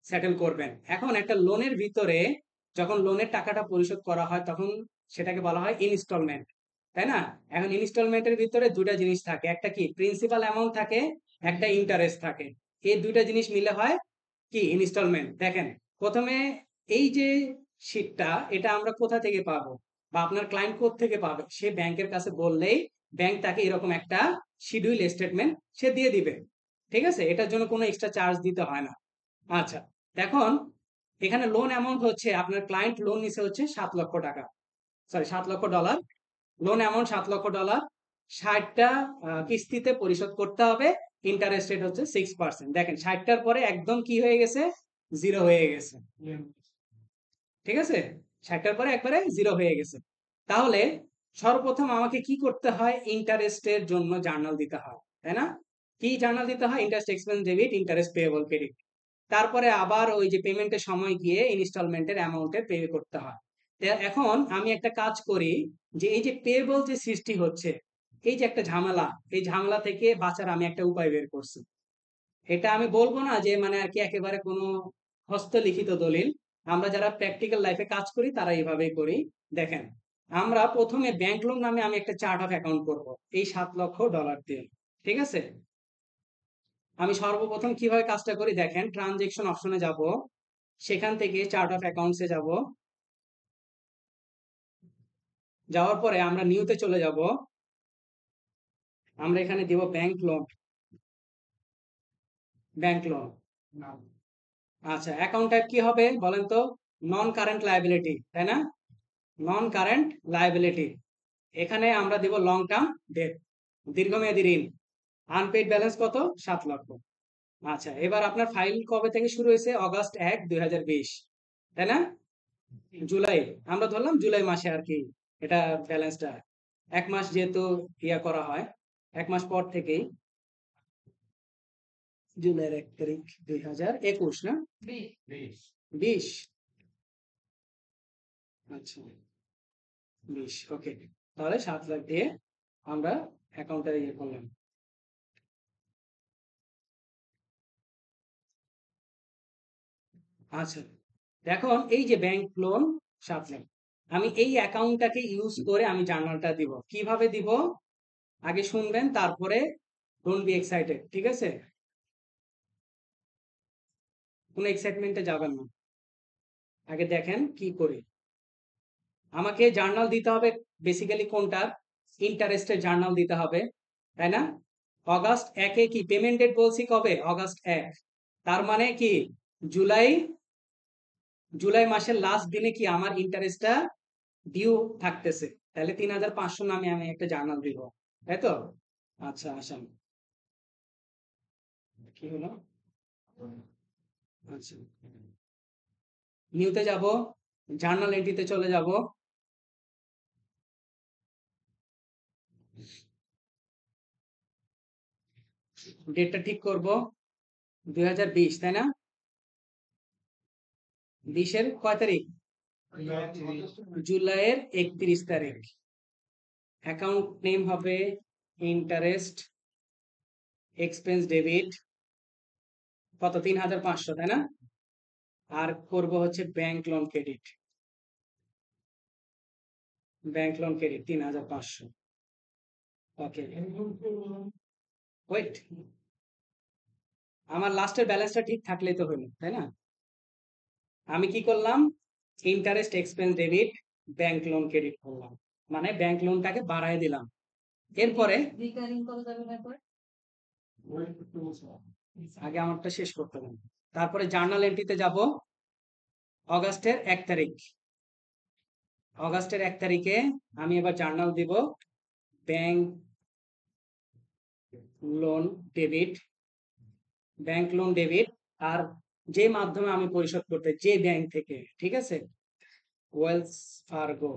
সেটেল করবেন? এখন একটা লোনের ভিতরে যখন লোনের টাকাটা পরিশোধ করা হয় তখন সেটাকে বলা হয় ইনস্টলমেন্ট, তাই না? এখন ইনস্টলমেন্টের ভিতরে দুটা জিনিস থাকে, একটা কি প্রিন্সিপাল অ্যামাউন্ট থাকে, একটা ইন্টারেস্ট থাকে। এই দুইটা জিনিস মিলে হয় কি ইনস্টলমেন্ট। দেখেন, প্রথমে এই যে শীটটা, এটা আমরা কোথা থেকে পাবো বা আপনার ক্লায়েন্ট কোথা থেকে পাবে? সে ব্যাংকের কাছে বললেই ব্যাংক তাকে এরকম একটা শিডিউল স্টেটমেন্ট সে দিয়ে দিবে, ঠিক আছে, এটার জন্য কোনো এক্সট্রা চার্জ দিতে হয় না। আচ্ছা, এখন এখানে লোন অ্যামাউন্ট হচ্ছে, আপনার ক্লায়েন্ট লোন নিছে হচ্ছে 7 লক্ষ টাকা, সরি $7 লক্ষ। লোন অ্যামাউন্ট $7 লক্ষ, 60টা কিস্তিতে পরিশোধ করতে হবে। ইন্টারেস্ট রেট হচ্ছে 6%। দেখেন 60টার পরে একদম কি হয়ে গেছে? জিরো হয়ে গেছে, ঠিক আছে, 60টার পরে একবারে জিরো হয়ে গেছে। তাহলে সর্বপ্রথম আমাকে কি করতে হয়? ইন্টারেস্টের জন্য জার্নাল দিতে হয়, তাই না? কি জার্নাল দিতে হয়? Interest expense debit, interest payable credit. তারপরে আবার ওই যে পেমেন্টের সময় গিয়ে ইনস্টলমেন্টের অ্যামাউন্টে পে করতে হয়। এখন আমি একটা কাজ করি, যে এই যে পেয়েবল যে সৃষ্টি হচ্ছে, এই যে একটা ঝামেলা, এই ঝামেলা থেকে বাঁচার আমি একটা উপায় বের করছি। এটা আমি বলবো না যে মানে আর কি একেবারে কোনো হস্তলিখিত দলিল, আমরা যারা প্র্যাকটিক্যাল লাইফে কাজ করি তারা এইভাবেই করি। দেখেন, আমরা প্রথমে ব্যাংক লোন নামে আমি একটা চার্ট অফ অ্যাকাউন্ট করব এই $7 লক্ষ দিয়ে, ঠিক আছে। আমি সর্বপ্রথম কিভাবে কাজটা করি দেখেন, ট্রানজেকশন অপশনে যাব, সেখান থেকে চার্ট অফ অ্যাকাউন্টসে যাব, যাওয়ার পরে আমরা নিউতে চলে যাব, আমরা এখানে দিব ব্যাংক লোন, ব্যাংক লোন। আচ্ছা, অ্যাকাউন্ট টাইপ কি হবে বলেন তো? নন কারেন্ট লায়াবিলিটি, তাই না? নন কারেন্ট লায়াবিলিটি। এখানে আমরা দিব লং টার্ম ডেট, দীর্ঘমেয়াদী ঋণ। আনপেইড ব্যালেন্স কত? 7 লক্ষ। আচ্ছা, এবার আপনার ফাইল কবে থেকে শুরু হয়েছে? অগাস্ট 1, 2020, তাই না? জুলাই, আমরা ধরলাম জুলাই মাসে আর কি এটা ব্যালেন্সটা, 1 মাস যেহেতু ইয়া করা হয়, 1 মাস পর থেকেই, জুলাইয়ের 1 তারিখ 2021 না? 20, আচ্ছা 20, ওকে। তাহলে 7 লাখ দিয়ে আমরা অ্যাকাউন্টটা ইয়ে করলাম। আচ্ছা, এখন এই যে ব্যাংক লোন 7 লাখ, আমি এই অ্যাকাউন্টটাকে ইউজ করে আমি জার্নালটা দিব। কিভাবে দিব আগে শুনবেন, তারপরে ডোন্ট বি এক্সাইটেড, ঠিক আছে? কোনো এক্সাইটমেন্টে যাবেন না, আগে দেখেন কি করি। আমাকে জার্নাল দিতে হবে বেসিক্যালি কোনটার? ইন্টারেস্টের জার্নাল দিতে হবে, তাই না? অগাস্ট 1-এ কি পেমেন্ট ডেট বলছি কবে? অগাস্ট 1, তার মানে কি জুলাই, জুলাই মাসের লাস্ট দিনে কি আমার ইন্টারেস্টটা ডিউ থাকতেছে, তাহলে 3,500 নামে আমি একটা জার্নাল দিব, তাই তো? আচ্ছা আসেন, কি হলো? আচ্ছা, নিউতে যাব, জার্নাল এন্ট্রিতে চলে যাব, ডেটটা ঠিক করব 2020, তাই না? 20-এর কয় তারিখ? জুলাইয়ের 31 তারিখ। অ্যাকাউন্ট নেম হবে ইন্টারেস্ট এক্সপেন্স ডেবিট, কত? 3,500, তাই না? আর করব হচ্ছে bank loan credit. Bank loan credit 3,500। ওকে, ওয়েট, আমার লাস্টের ব্যালেন্সটা ঠিক থাকলেই তো হলো, তাই না? আমি কি করলাম, interest expense debit bank loan credit করলাম, মানে ব্যাংক লোনটাকে বাড়ায় দিলাম। এরপরে রিকারিং করা যাবে না পরে? আগে আমারটা শেষ করতে হবে। তারপরে জার্নাল এন্ট্রিতে যাব, অগাস্টের 1 তারিখ। অগাস্টের 1 তারিখে আমি এবার জার্নাল দিব, bank loan debit, bank loan debit, আর যে মাধ্যমে আমি পরিশোধ করতে, যে ব্যাংক থেকে, ঠিক আছে, ওয়েলস ফার্গো।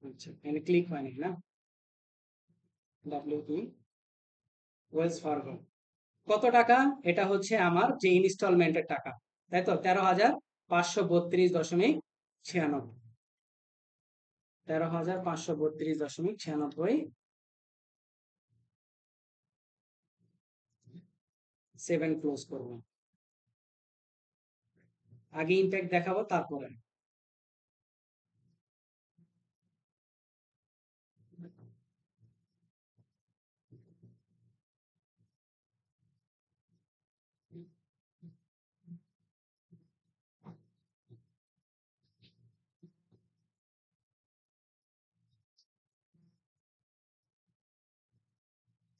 আচ্ছা, এখানে ক্লিক হয়নি না, WP ওয়েলস ফার্গো। কত টাকা? এটা হচ্ছে আমার যে ইনস্টলমেন্টের টাকা, তাই তো, 13,532.96, 13,532.96, 7 ক্লোজ করব। আগে ইম্প্যাক্ট দেখাবো, তারপরে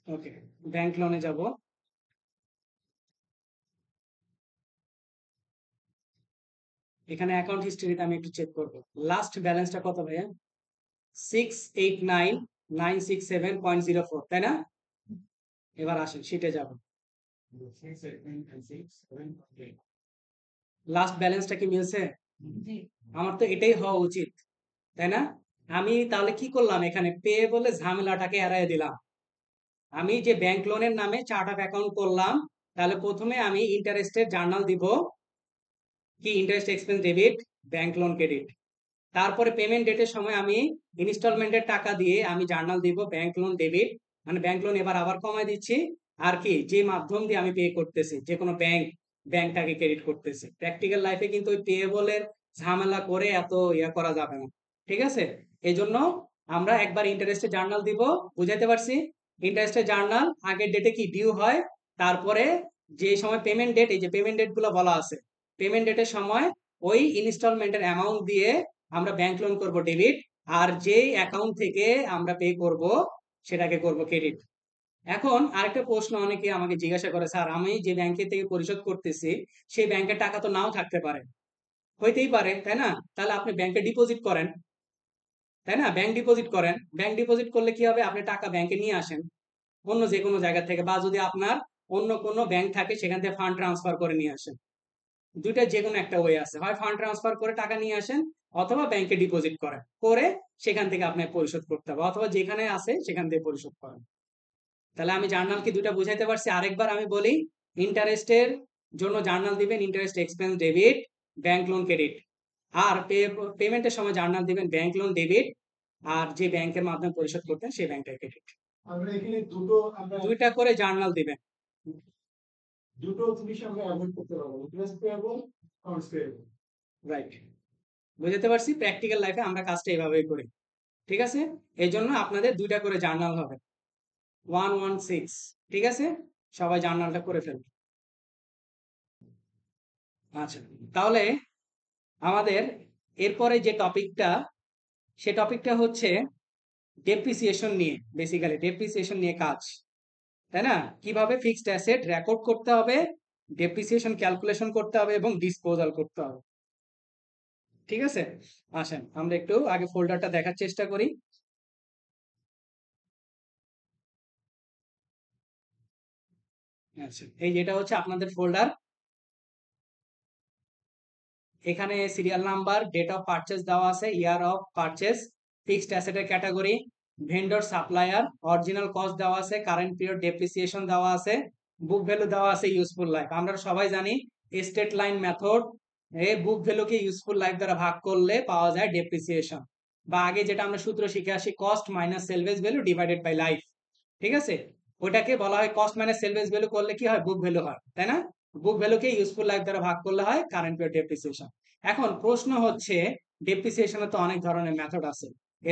ওকে, ব্যাংক লোনে যাব। এখানে অ্যাকাউন্ট হিস্ট্রিতে আমি একটু চেক করব, লাস্ট ব্যালেন্সটা কত ভাইয়া? 689,967.04, তাই না? এবার আসেন শীটে যাব, লাস্ট ব্যালেন্সটা কি মিলছে? জি। আমার তো এটাই হওয়া উচিত, তাই না? আমি তাহলে কি করলাম, এখানে পে বলে ঝামেলাটাকে এড়াই দিলাম। আমি যে ব্যাংক লোনের নামে চার্ট অফ অ্যাকাউন্ট করলাম, তাহলে প্রথমে আমি ইন্টারেস্টের জার্নাল দিব, কি interest expense debit bank loan credit. তারপরে পেমেন্ট ডেটের সময় আমি ইনস্টলমেন্টের টাকা দিয়ে আমি জার্নাল দিব ব্যাংক লোন ডেবিট, মানে ব্যাংক লোন এবার আবার কমায় দিচ্ছি। আর কি, যে মাধ্যম দিয়ে আমি পে করতেছি, যে কোনো ব্যাংকটাকে ক্রেডিট করতেছি। প্র্যাকটিক্যাল লাইফে কিন্তু ওই পেয়েবলের ঝামেলা করে এত ইয়া করা যাবে না, ঠিক আছে? এই জন্য আমরা একবার ইন্টারেস্টের জার্নাল দিব, বুঝাইতে পারছি? ইন্টারেস্টের জার্নাল আগের ডেটে কি ডিউ হয়, তারপরে যে সময় পেমেন্ট ডেট, এই যে পেমেন্ট ডেট গুলো বলা আছে, পেমেন্ট ডেটের সময় ওই ইনস্টলমেন্টের অ্যামাউন্ট দিয়ে আমরা ব্যাংক লোন করব ডেবিট, আর যে অ্যাকাউন্ট থেকে আমরা পে করব সেটাকে করব ক্রেডিট। এখন আরেকটা প্রশ্ন অনেকে আমাকে জিজ্ঞাসা করে, স্যার আমি যে ব্যাংকের থেকে পরিশোধ করতেছি সেই ব্যাংকের টাকা তো নাও থাকতে পারে, হইতেই পারে, তাই না? তাহলে আপনি ব্যাংকে ডিপোজিট করেন, তাই না? ব্যাংক ডিপোজিট করেন, ব্যাংক ডিপোজিট করলে কি হবে, আপনি টাকা ব্যাংকে নিয়ে আসেন অন্য যে কোনো জায়গা থেকে, বা যদি আপনার অন্য কোনো ব্যাংক থাকে সেখান থেকে ফান্ড ট্রান্সফার করে নিয়ে আসেন। দুইটা যে কোনো একটা ওয়ে আছে, হয় ফান্ড ট্রান্সফার করে টাকা নিয়ে আসেন, অথবা ব্যাংকে ডিপোজিট করেন, করে সেখান থেকে আপনি পরিশোধ করতে হবে, অথবা যেখানে আছে সেখান থেকে পরিশোধ করেন। তাহলে আমি জার্নাল কি দুইটা বুঝাইতে পারছি? আরেকবার আমি বলি, ইন্টারেস্টের জন্য জার্নাল দিবেন interest expense debit bank loan credit, আর পেমেন্টের সময় জার্নাল দিবেন ব্যাংক লোন ডেবিট, আর যে ব্যাংকের মাধ্যমে পরিশোধ করতেন সেই ব্যাংকটা ক্রেডিট। আমরা এখানে দুটো আমরা দুইটা করে জার্নাল দিবেন। দুটো জিনিস আমরা অ্যাভয়েড করতে পারবো, interest payable, accounts payable. Right, বুঝতে পারছি? প্র্যাকটিক্যাল লাইফে আমরা কাজটা এইভাবেই করি, ঠিক আছে? এই জন্য আপনাদের দুইটা করে জার্নাল হবে, 116, ঠিক আছে? সবাই জার্নালটা করে ফেলবে। আচ্ছা, তাহলে আমাদের এরপরে যে টপিকটা, সে টপিকটা হচ্ছে ডেপ্রিসিয়েশন নিয়ে, বেসিক্যালি ডেপ্রিসিয়েশন নিয়ে কাজ, তাই না? কিভাবে ফিক্সড অ্যাসেট রেকর্ড করতে হবে, ডেপ্রিসিয়েশন ক্যালকুলেশন করতে হবে এবং ডিসপোজাল করতে হবে, ঠিক আছে? আসেন আমরা একটু আগে ফোল্ডারটা দেখার চেষ্টা করি। আচ্ছা, এই যেটা হচ্ছে আপনাদের ফোল্ডার, এখানে serial number, date of purchase দেওয়া আছে, ইয়ার অফ পারচেজ, ফিক্সড অ্যাসেটের category, vendor supplier, original cost দেওয়া আছে, কারেন্ট পিরিয়ড ডেপ্রিসিয়েশন দেওয়া আছে, বুক ভ্যালু দেওয়া আছে, ইউজফুল লাইফ। আমরা সবাই জানি স্টেট লাইন মেথড এ বুক ভ্যালুকে ইউজফুল লাইফ দ্বারা ভাগ করলে পাওয়া যায় ডেপ্রিসিয়েশন, বা আগে যেটা আমরা সূত্র শিখে আসি, cost minus salvage value divided by life, ঠিক আছে? ওটাকে বলা হয় কস্ট মাইনাস সেলভেজ ভ্যালু, করলে কি হয়, বুক ভ্যালু হয়, তাই না? বুক ভ্যালুকে ইউজফুল লাইফ দ্বারা ভাগ করলে হয় কারেন্ট পিরিয়ড ডেপ্রিসিয়েশন। এখন প্রশ্ন হচ্ছে ডেপ্রিসিয়েশনে তো অনেক ধরনের মেথড আছে,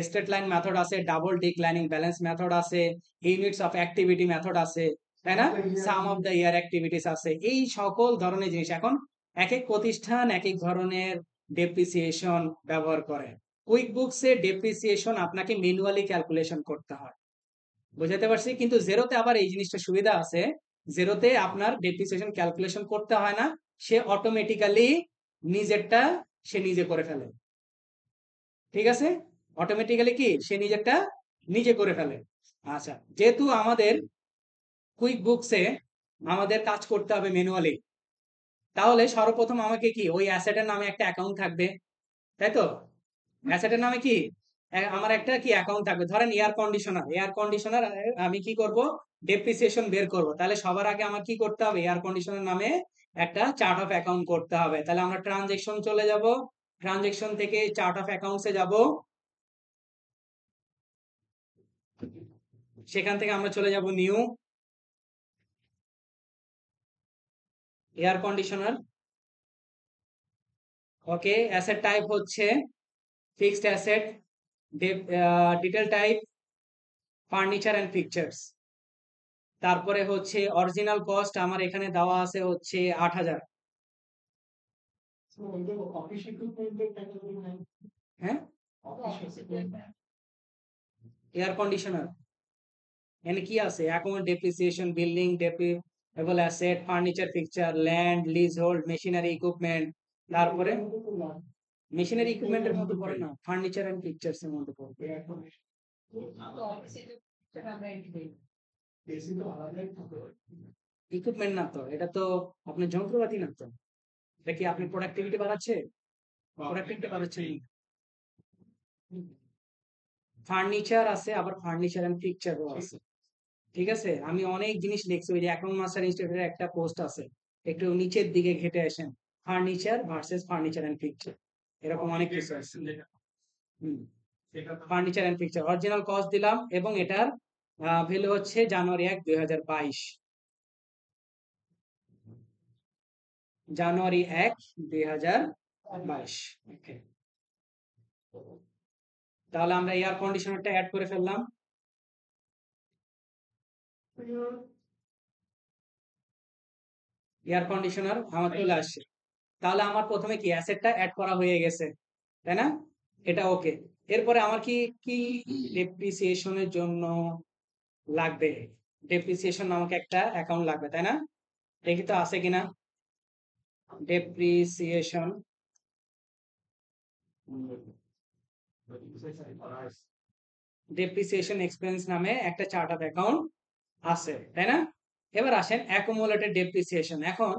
স্ট্রেট লাইন মেথড আছে, ডাবল ডিক্লাইনিং ব্যালেন্স মেথড আছে, ইউনিটস অফ অ্যাক্টিভিটি মেথড আছে, তাই না, সাম অফ দ্য ইয়ার অ্যাক্টিভিটিস আছে, এই সকল ধরনের জিনিস। এখন এক এক প্রতিষ্ঠান এক এক ধরনের ডেপ্রিসিয়েশন ব্যবহার করে। কুইক বুকসে ডেপ্রিসিয়েশন আপনাকে ম্যানুয়ালি ক্যালকুলেশন করতে হয়, বুঝাতে পারছি? কিন্তু জেরোতে আবার এই জিনিসটা সুবিধা আছে, জেরোতে আপনার ডেপ্রিসিয়েশন ক্যালকুলেশন করতে হয় না, সে অটোমেটিক্যালি নিজেরটা সে নিজে করে ফেলে। ঠিক আছে, অটোমেটিক্যালি কি সে নিজেরটা নিজে করে ফেলে। আচ্ছা, যেহেতু আমাদের কুইক বুকসে আমাদের কাজ করতে হবে ম্যানুয়ালি, তাহলে সর্বপ্রথম আমাকে কি ওই অ্যাসেটের নামে একটা অ্যাকাউন্ট থাকবে, তাই তো? অ্যাসেটের নামে কি আমার একটা কি অ্যাকাউন্ট থাকবে, ধরেন এয়ার কন্ডিশনার, এয়ার কন্ডিশনার আমি কি করব, ডেপ্রিসিয়েশন বের করব। তাহলে সবার আগে আমার কি করতে হবে, এয়ার কন্ডিশনার নামে একটা চার্ট অফ অ্যাকাউন্ট করতে হবে। তাহলে আমরা ট্রানজেকশন চলে যাব, ট্রানজেকশন থেকে চার্ট অফ অ্যাকাউন্টসে যাব, সেখান থেকে আমরা চলে যাব new air conditioner. Okay, asset type হচ্ছে fixed asset, detail type furniture and pictures. তারপরে হচ্ছে অরিজিনাল কস্ট আমার এখানে দেওয়া আছে হচ্ছে ৮,০০০। So, the office equipment category name. হ্যাঁ, Office equipment. এয়ার কন্ডিশনার এখানে কি আছে, account depreciation, building depreciable asset, furniture picture, land leasehold, machinery equipment. তারপরে মেশিনারি ইকুইপমেন্টের মধ্যে পড়ে না, ফার্নিচার এন্ড পিকচার্স এর মধ্যে পড়ে। Air conditioner. তো অফিসে আমরা এন্ট্রি দিই। AC তো আলাদাই থাকে। ইকুইপমেন্ট না তো, এটা তো আপনার যন্ত্রপাতি না তো, এটা কি আপনি প্রোডাক্টিভিটি বাড়াচ্ছে, প্রোডাক্টিভিটি বাড়াচ্ছে। ফার্নিচার আছে, আবার ফার্নিচার এন্ড পিকচারও আছে। ঠিক আছে, আমি অনেক জিনিস লিখছি, ওই যে অ্যাকাউন্ট মাস্টার ইনস্টিটিউটের একটা পোস্ট আছে, একটু নিচের দিকে ঘেটে আসেন, furniture versus furniture and picture, এরকম অনেক কিছু আছে। Furniture and picture original cost দিলাম, এবং এটার ভ্যালু হচ্ছে জানুয়ারি ১, ২০২২। জানুয়ারি ১, ২০২২। ওকে, তাহলে আমরা এয়ার কন্ডিশনারটা অ্যাড করে ফেললাম। এয়ার কন্ডিশনার আমার চলে আসছে। তাহলে আমার প্রথমে কি অ্যাসেটটা অ্যাড করা হয়ে গেছে, তাই না? এটা ওকে। এরপরে আমার কি কি ডেপ্রিসিয়েশনের জন্য লাগবে, ডেপ্রিসিয়েশন নামক একটা অ্যাকাউন্ট লাগবে, তাই না? দেখি তো আছে কিনা ডেপ্রিসিয়েশন। ডেপ্রিসিয়েশন এক্সপেন্স নামে একটা চার্ট অফ অ্যাকাউন্ট আছে, তাই না? এবার আসেন অ্যাকুমুলেটেড ডেপ্রিসিয়েশন। এখন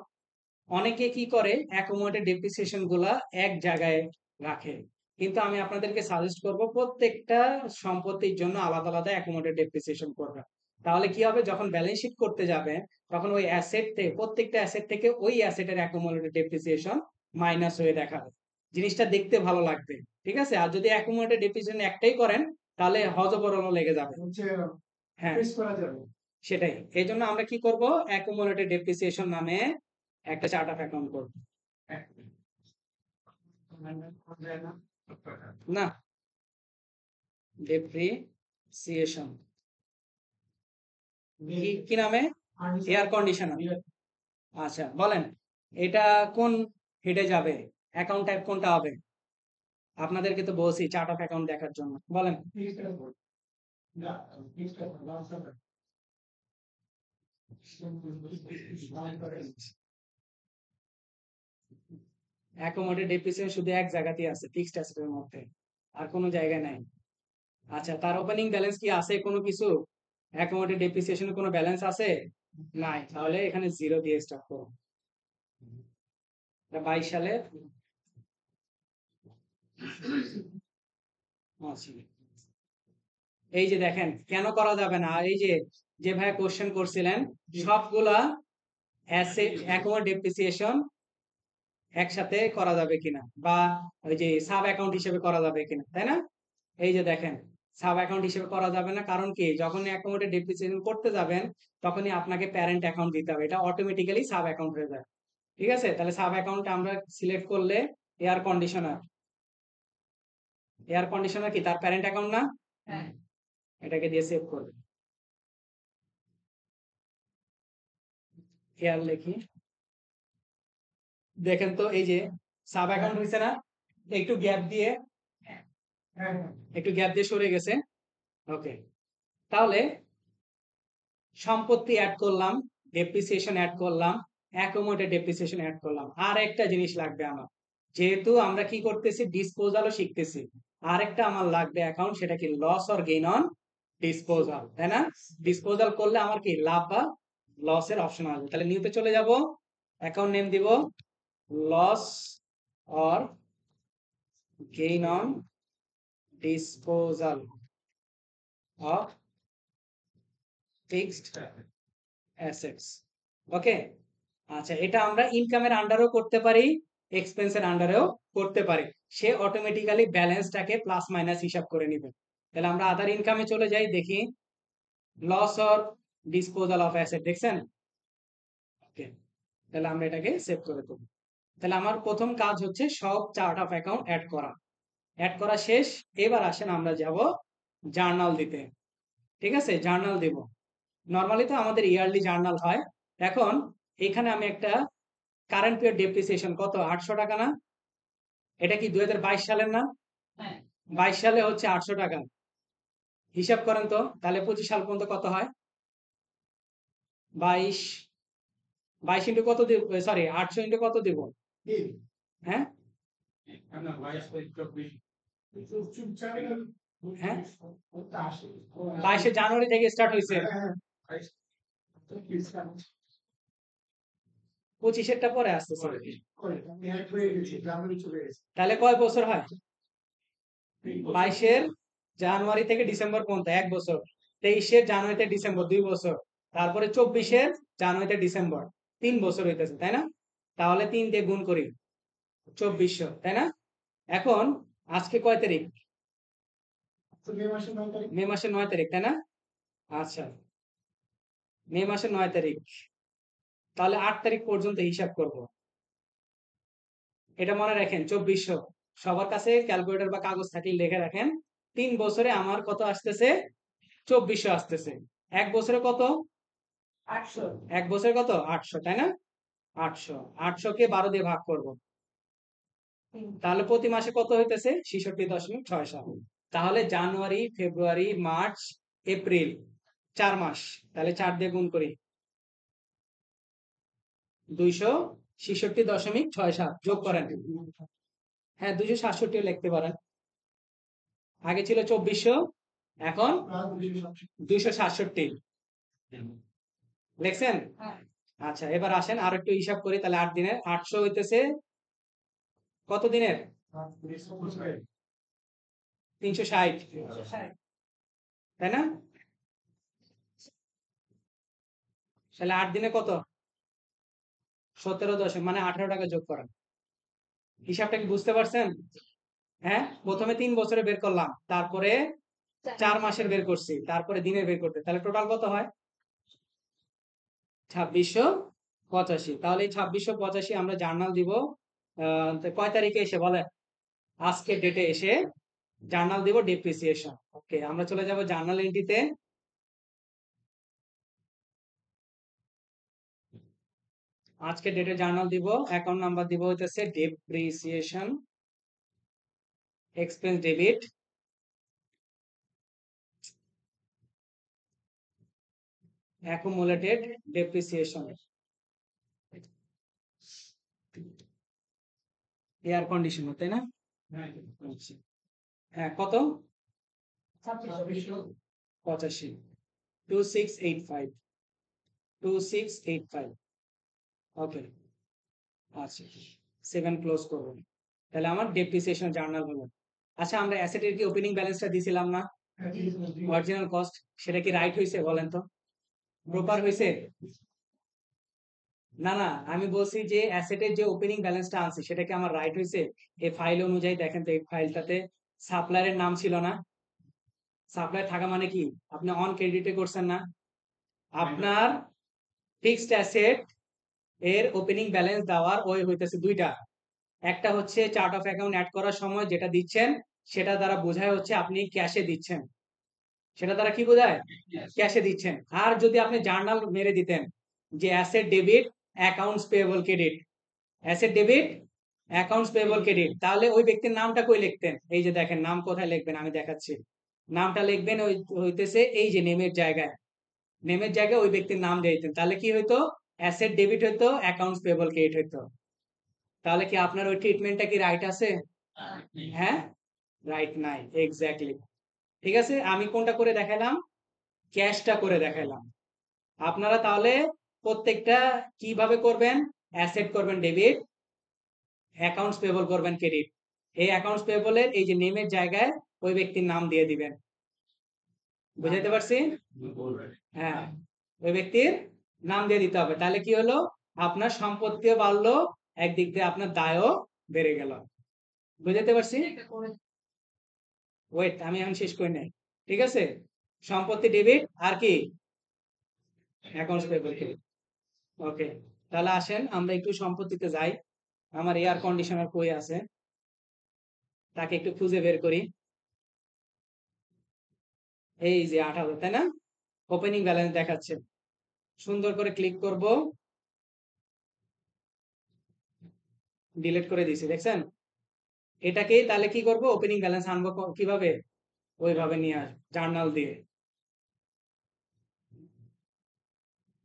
অনেকে কি করে, অ্যাকুমুলেটেড ডেপ্রিসিয়েশন গুলা এক জায়গায় রাখে, কিন্তু আমি আপনাদেরকে সাজেস্ট করব প্রত্যেকটা সম্পত্তির জন্য আলাদা আলাদা অ্যাকুমুলেটেড ডেপ্রিসিয়েশন করবেন। তাহলে কি হবে, যখন ব্যালেন্স শিট করতে যাবেন তখন ওই অ্যাসেট থেকে, প্রত্যেকটা অ্যাসেট থেকে ওই অ্যাসেটের অ্যাকুমুলেটেড ডেপ্রিসিয়েশন মাইনাস হয়ে দেখাবে, জিনিসটা দেখতে ভালো লাগবে। ঠিক আছে, আর যদি অ্যাকুমুলেটেড ডেপ্রিসিয়েশন একটাই করেন তাহলে হজবরল লেগে যাবে। হচ্ছে হ্যাঁ, ফেস করা যাবে। সেটাই। এই জন্য আমরা কি করব, অ্যাকুমুলেটেড ডেপ্রিসিয়েশন নামে একটা চার্ট অফ অ্যাকাউন্ট করব। না, ডেপ্রিসিয়েশন কি নামে, এয়ার কন্ডিশনার। আচ্ছা বলেন, এটা কোন হেডে যাবে, অ্যাকাউন্ট টাইপ কোনটা হবে? আপনাদেরকে তো বলছি চার্ট অফ অ্যাকাউন্ট দেখার জন্য, বলেন। না, fixed আছে, last time. অ্যাকোমোডেড ডেপ্রিসিয়েশন শুধু এক জায়গাতেই আছে, ফিক্সড অ্যাসেটের মধ্যে, আর কোনো জায়গায় নাই। আচ্ছা, তার ওপেনিং ব্যালেন্স কি আছে কোনো কিছু, অ্যাকোমোডেড ডেপ্রিসিয়েশনের কোনো ব্যালেন্স আছে? নাই, তাহলে এখানে 0 দিয়ে স্টার্ট করো। 22 সালে আচ্ছা, এই যে দেখেন কেন করা যাবে না, এই যে ভাই কোশ্চেন করছিলেন সবগুলা অ্যাসেট অ্যাকোমোডেড ডেপ্রিসিয়েশন একসাথে করা যাবে কিনা, বা ওই যে সাব অ্যাকাউন্ট হিসেবে করা যাবে কিনা, তাই না? এই যে দেখেন সাব অ্যাকাউন্ট হিসেবে করা যাবে না, কারণ কি, যখন অ্যাকাউন্টে ডেপ্রিসিয়েশন করতে যাবেন তখনই আপনাকে প্যারেন্ট অ্যাকাউন্ট দিতে হবে, এটা অটোমেটিক্যালি সাব অ্যাকাউন্ট হয়ে যায়। ঠিক আছে, তাহলে সাব অ্যাকাউন্ট আমরা সিলেক্ট করলে এয়ার কন্ডিশনার, এয়ার কন্ডিশনার কি তার প্যারেন্ট অ্যাকাউন্ট না? হ্যাঁ এটাকে দিয়ে সেভ করবে। এয়ার লিখি, দেখেন তো এই যে সাব অ্যাকাউন্ট হয়েছে না, একটু গ্যাপ দিয়ে হ্যাঁ হ্যাঁ একটু গ্যাপ দিয়ে সরে গেছে। ওকে, তাহলে সম্পত্তি অ্যাড করলাম, ডেপ্রিসিয়েশন অ্যাড করলাম, অ্যাকোমোডেটেড ডেপ্রিসিয়েশন অ্যাড করলাম। আর একটা জিনিস লাগবে আমার, যেহেতু আমরা কি করতেছি ডিসপোজালও শিখতেছি, আরেকটা আমার লাগবে অ্যাকাউন্ট, সেটা কি loss or gain on disposal, তাই না? ডিসপোজাল করলে আমার কি লাভ বা লসের অপশন আসবে। তাহলে নিউতে চলে যাব, অ্যাকাউন্ট নেম দিব loss or gain on disposal of fixed assets. Okay, আচ্ছা, এটা আমরা ইনকামের আন্ডারও করতে পারি, এক্সপেন্সের আন্ডারেও করতে পারি। সে অটোমেটিক্যালি ব্যালেন্সটাকে প্লাস মাইনাস হিসাব করে নেবে। তাহলে আমরা আদার ইনকামে চলে যাই, দেখি loss or disposal of asset, দেখছেন? ওকে, তাহলে আমরা এটাকে সেভ করে দেবো। তাহলে আমার প্রথম কাজ হচ্ছে সব চার্ট অফ অ্যাকাউন্ট অ্যাড করা শেষ। এবার আসেন আমরা যাব জার্নাল দিতে। ঠিক আছে, জার্নাল দেব। নর্মালি তো আমাদের ইয়ারলি জার্নাল হয়। এখন এখানে আমি একটা কারেন্ট পিরিয়ড ডেপ্রিসিয়েশন কত, 800 টাকা না? এটা কি 2022 সালের না? হ্যাঁ 22 সালে হচ্ছে 800 টাকা। হিসাব করেন তো, তাহলে 25 সাল পর্যন্ত কত হয়? 22 22 ইন্টু কত দিব, সরি 800 ইন্টু কত দিব? তিন হ্যাঁ না 22 24 হ্যাঁ, ওটা আসে 22 জানুয়ারি থেকে স্টার্ট হয়েছে, হ্যাঁ 25 এরটা পরে আসতেছে। এক হয়ে গেছে জানুয়ারি চলে গেছে তাহলে কয় বছর হয়? 22 জানুয়ারি থেকে ডিসেম্বর পর্যন্ত 1 বছর, 23 জানুয়ারি থেকে ডিসেম্বর 2 বছর, তারপরে 24 জানুয়ারি থেকে ডিসেম্বর 3 বছর হইতেছে, তাই না? তাহলে 3 দিয়ে গুণ করি 2400, তাই না? এখন আজকে কয় তারিখ? তো মে মাসের 9 তারিখ মে মাসের 9 তারিখ, তাই না? আচ্ছা, মে মাসের 9 তারিখ, তাহলে 8 তারিখ পর্যন্ত হিসাব করব। এটা মনে রাখেন 2400, সবার কাছে ক্যালকুলেটর বা কাগজ থাকলে লিখে রাখেন। 3 বছরে আমার কত আসতেছে? 2400 আসতেছে। 1 বছরে কত? 800 1 বছরে কত? 800, তাই না? 800, 800 কে 12 দিয়ে ভাগ করব, তাহলে প্রতি মাসে কত হইতেছে? 66.67। তাহলে জানুয়ারি, ফেব্রুয়ারি, মার্চ, এপ্রিল 4 মাস, তাহলে 4 দিয়ে গুণ করি 266.67 যোগ করেন। হ্যাঁ 267 লিখতে পারেন, আগে ছিল 2400, এখন 267 লিখছেন। হ্যাঁ আচ্ছা, এবার আসেন আর একটু হিসাব করি। তাহলে 8 দিনের 800 হইতেছে কত দিনের? 360, 360 তাই না? তাহলে 8 দিনে কত? 17 মানে 18 টাকা যোগ করেন। হিসাবটা কি বুঝতে পারছেন? হ্যাঁ, প্রথমে 3 বছরে বের করলাম, তারপরে 4 মাসের বের করছি, তারপরে দিনের বের করতে, তাহলে টোটাল কত হয়? 2685। তাহলে এই 2685 আমরা জার্নাল দিব তো কয় তারিখে এসে বলেন? আজকের ডেটে এসে জার্নাল দিব ডেপ্রিসিয়েশন। ওকে, আমরা চলে যাব জার্নাল এন্ট্রিতে। আজকে ডেটে জার্নাল দিব, অ্যাকাউন্ট নাম্বার দিব হইতেছে depreciation expense debit, accumulated depreciation, air conditioner, তাই না? আচ্ছা। হ্যাঁ, কত? 2600 85, 2685, 2685। ওকে, আচ্ছা, 7 ক্লোজ করব। তাহলে আমার ডেপ্রিসিয়েশন জার্নাল হলো। আচ্ছা, আমরা অ্যাসেটের কি ওপেনিং ব্যালেন্সটা দিছিলাম না? অরিজিনাল কস্ট, সেটা কি রাইট হয়েছে বলেন তো? প্রপার হয়েছে? না না, আমি বলছি যে অ্যাসেটের যে ওপেনিং ব্যালেন্সটা আনছি সেটা কি আমার রাইট হয়েছে? এই ফাইল অনুযায়ী দেখেন তো, এই ফাইলটাতে সাপ্লায়ারের নাম ছিল না? সাপ্লায়ার থাকা মানে কি, আপনি অন ক্রেডিটে করছেন না? আপনার ফিক্সড অ্যাসেট এর ওপেনিং ব্যালেন্স দেওয়ার ওই হইতেছে দুইটা। একটা হচ্ছে চার্ট অফ অ্যাকাউন্ট অ্যাড করার সময় যেটা দিচ্ছেন, সেটা দ্বারা বোঝায় হচ্ছে আপনি ক্যাশে দিচ্ছেন। সেটা দ্বারা কি বোঝায়? ক্যাশে দিচ্ছেন। আর যদি আপনি জার্নাল মেরে দিতেন যে asset debit accounts payable credit, asset debit accounts payable credit, তাহলে ওই ব্যক্তির নামটা কই লিখতেন? এই যে দেখেন নাম কোথায় লিখবেন আমি দেখাচ্ছি। নামটা লিখবেন ওই হইতেছে এই যে নেমের জায়গায়, নেমের জায়গায় ওই ব্যক্তির নাম দিয়ে দিতেন। তাহলে কি হইতো? অ্যাসেট ডেবিট হইতো, অ্যাকাউন্টস পেয়েবল ক্রেডিট হইতো। তাহলে কি আপনার ওই ট্রিটমেন্টটা কি রাইট আছে? হ্যাঁ, রাইট নাই, এক্স্যাক্টলি। ঠিক আছে, আমি কোনটা করে দেখাইলাম? ক্যাশটা করে দেখাইলাম। আপনারা তাহলে প্রত্যেকটা কিভাবে করবেন? অ্যাসেট করবেন ডেবিট, অ্যাকাউন্টস পেয়েবল করবেন ক্রেডিট। এই অ্যাকাউন্টস পেয়েবলের এই যে নেমের জায়গায় ওই ব্যক্তির নাম দিয়ে দিবেন। বুঝাইতে পারছি? হ্যাঁ, ওই ব্যক্তির নাম দিয়ে দিতে হবে। তাহলে কি হলো? আপনার সম্পত্তিও বাড়লো, একদিক দিয়ে আপনার দায়ও বেড়ে গেল। বুঝাইতে পারছি? ওয়েট, আমি এখন শেষ করি নাই। ঠিক আছে, সম্পত্তি ডেবিট আর কি অ্যাকাউন্টস পেয়েবল ক্রেডিট। ওকে, তাহলে আসেন আমরা একটু সম্পত্তিতে যাই। আমার এয়ার কন্ডিশনার কই আছে তাকে একটু খুঁজে বের করি। এই যে ৮০০০, তাই না? ওপেনিং ব্যালেন্স দেখাচ্ছে। সুন্দর করে ক্লিক করব, ডিলিট করে দিয়েছি, দেখছেন? এটাকে তাহলে কি করব? ওপেনিং ব্যালেন্স আনবো কিভাবে? ওইভাবে নিয়ে আস, জার্নাল দিয়ে।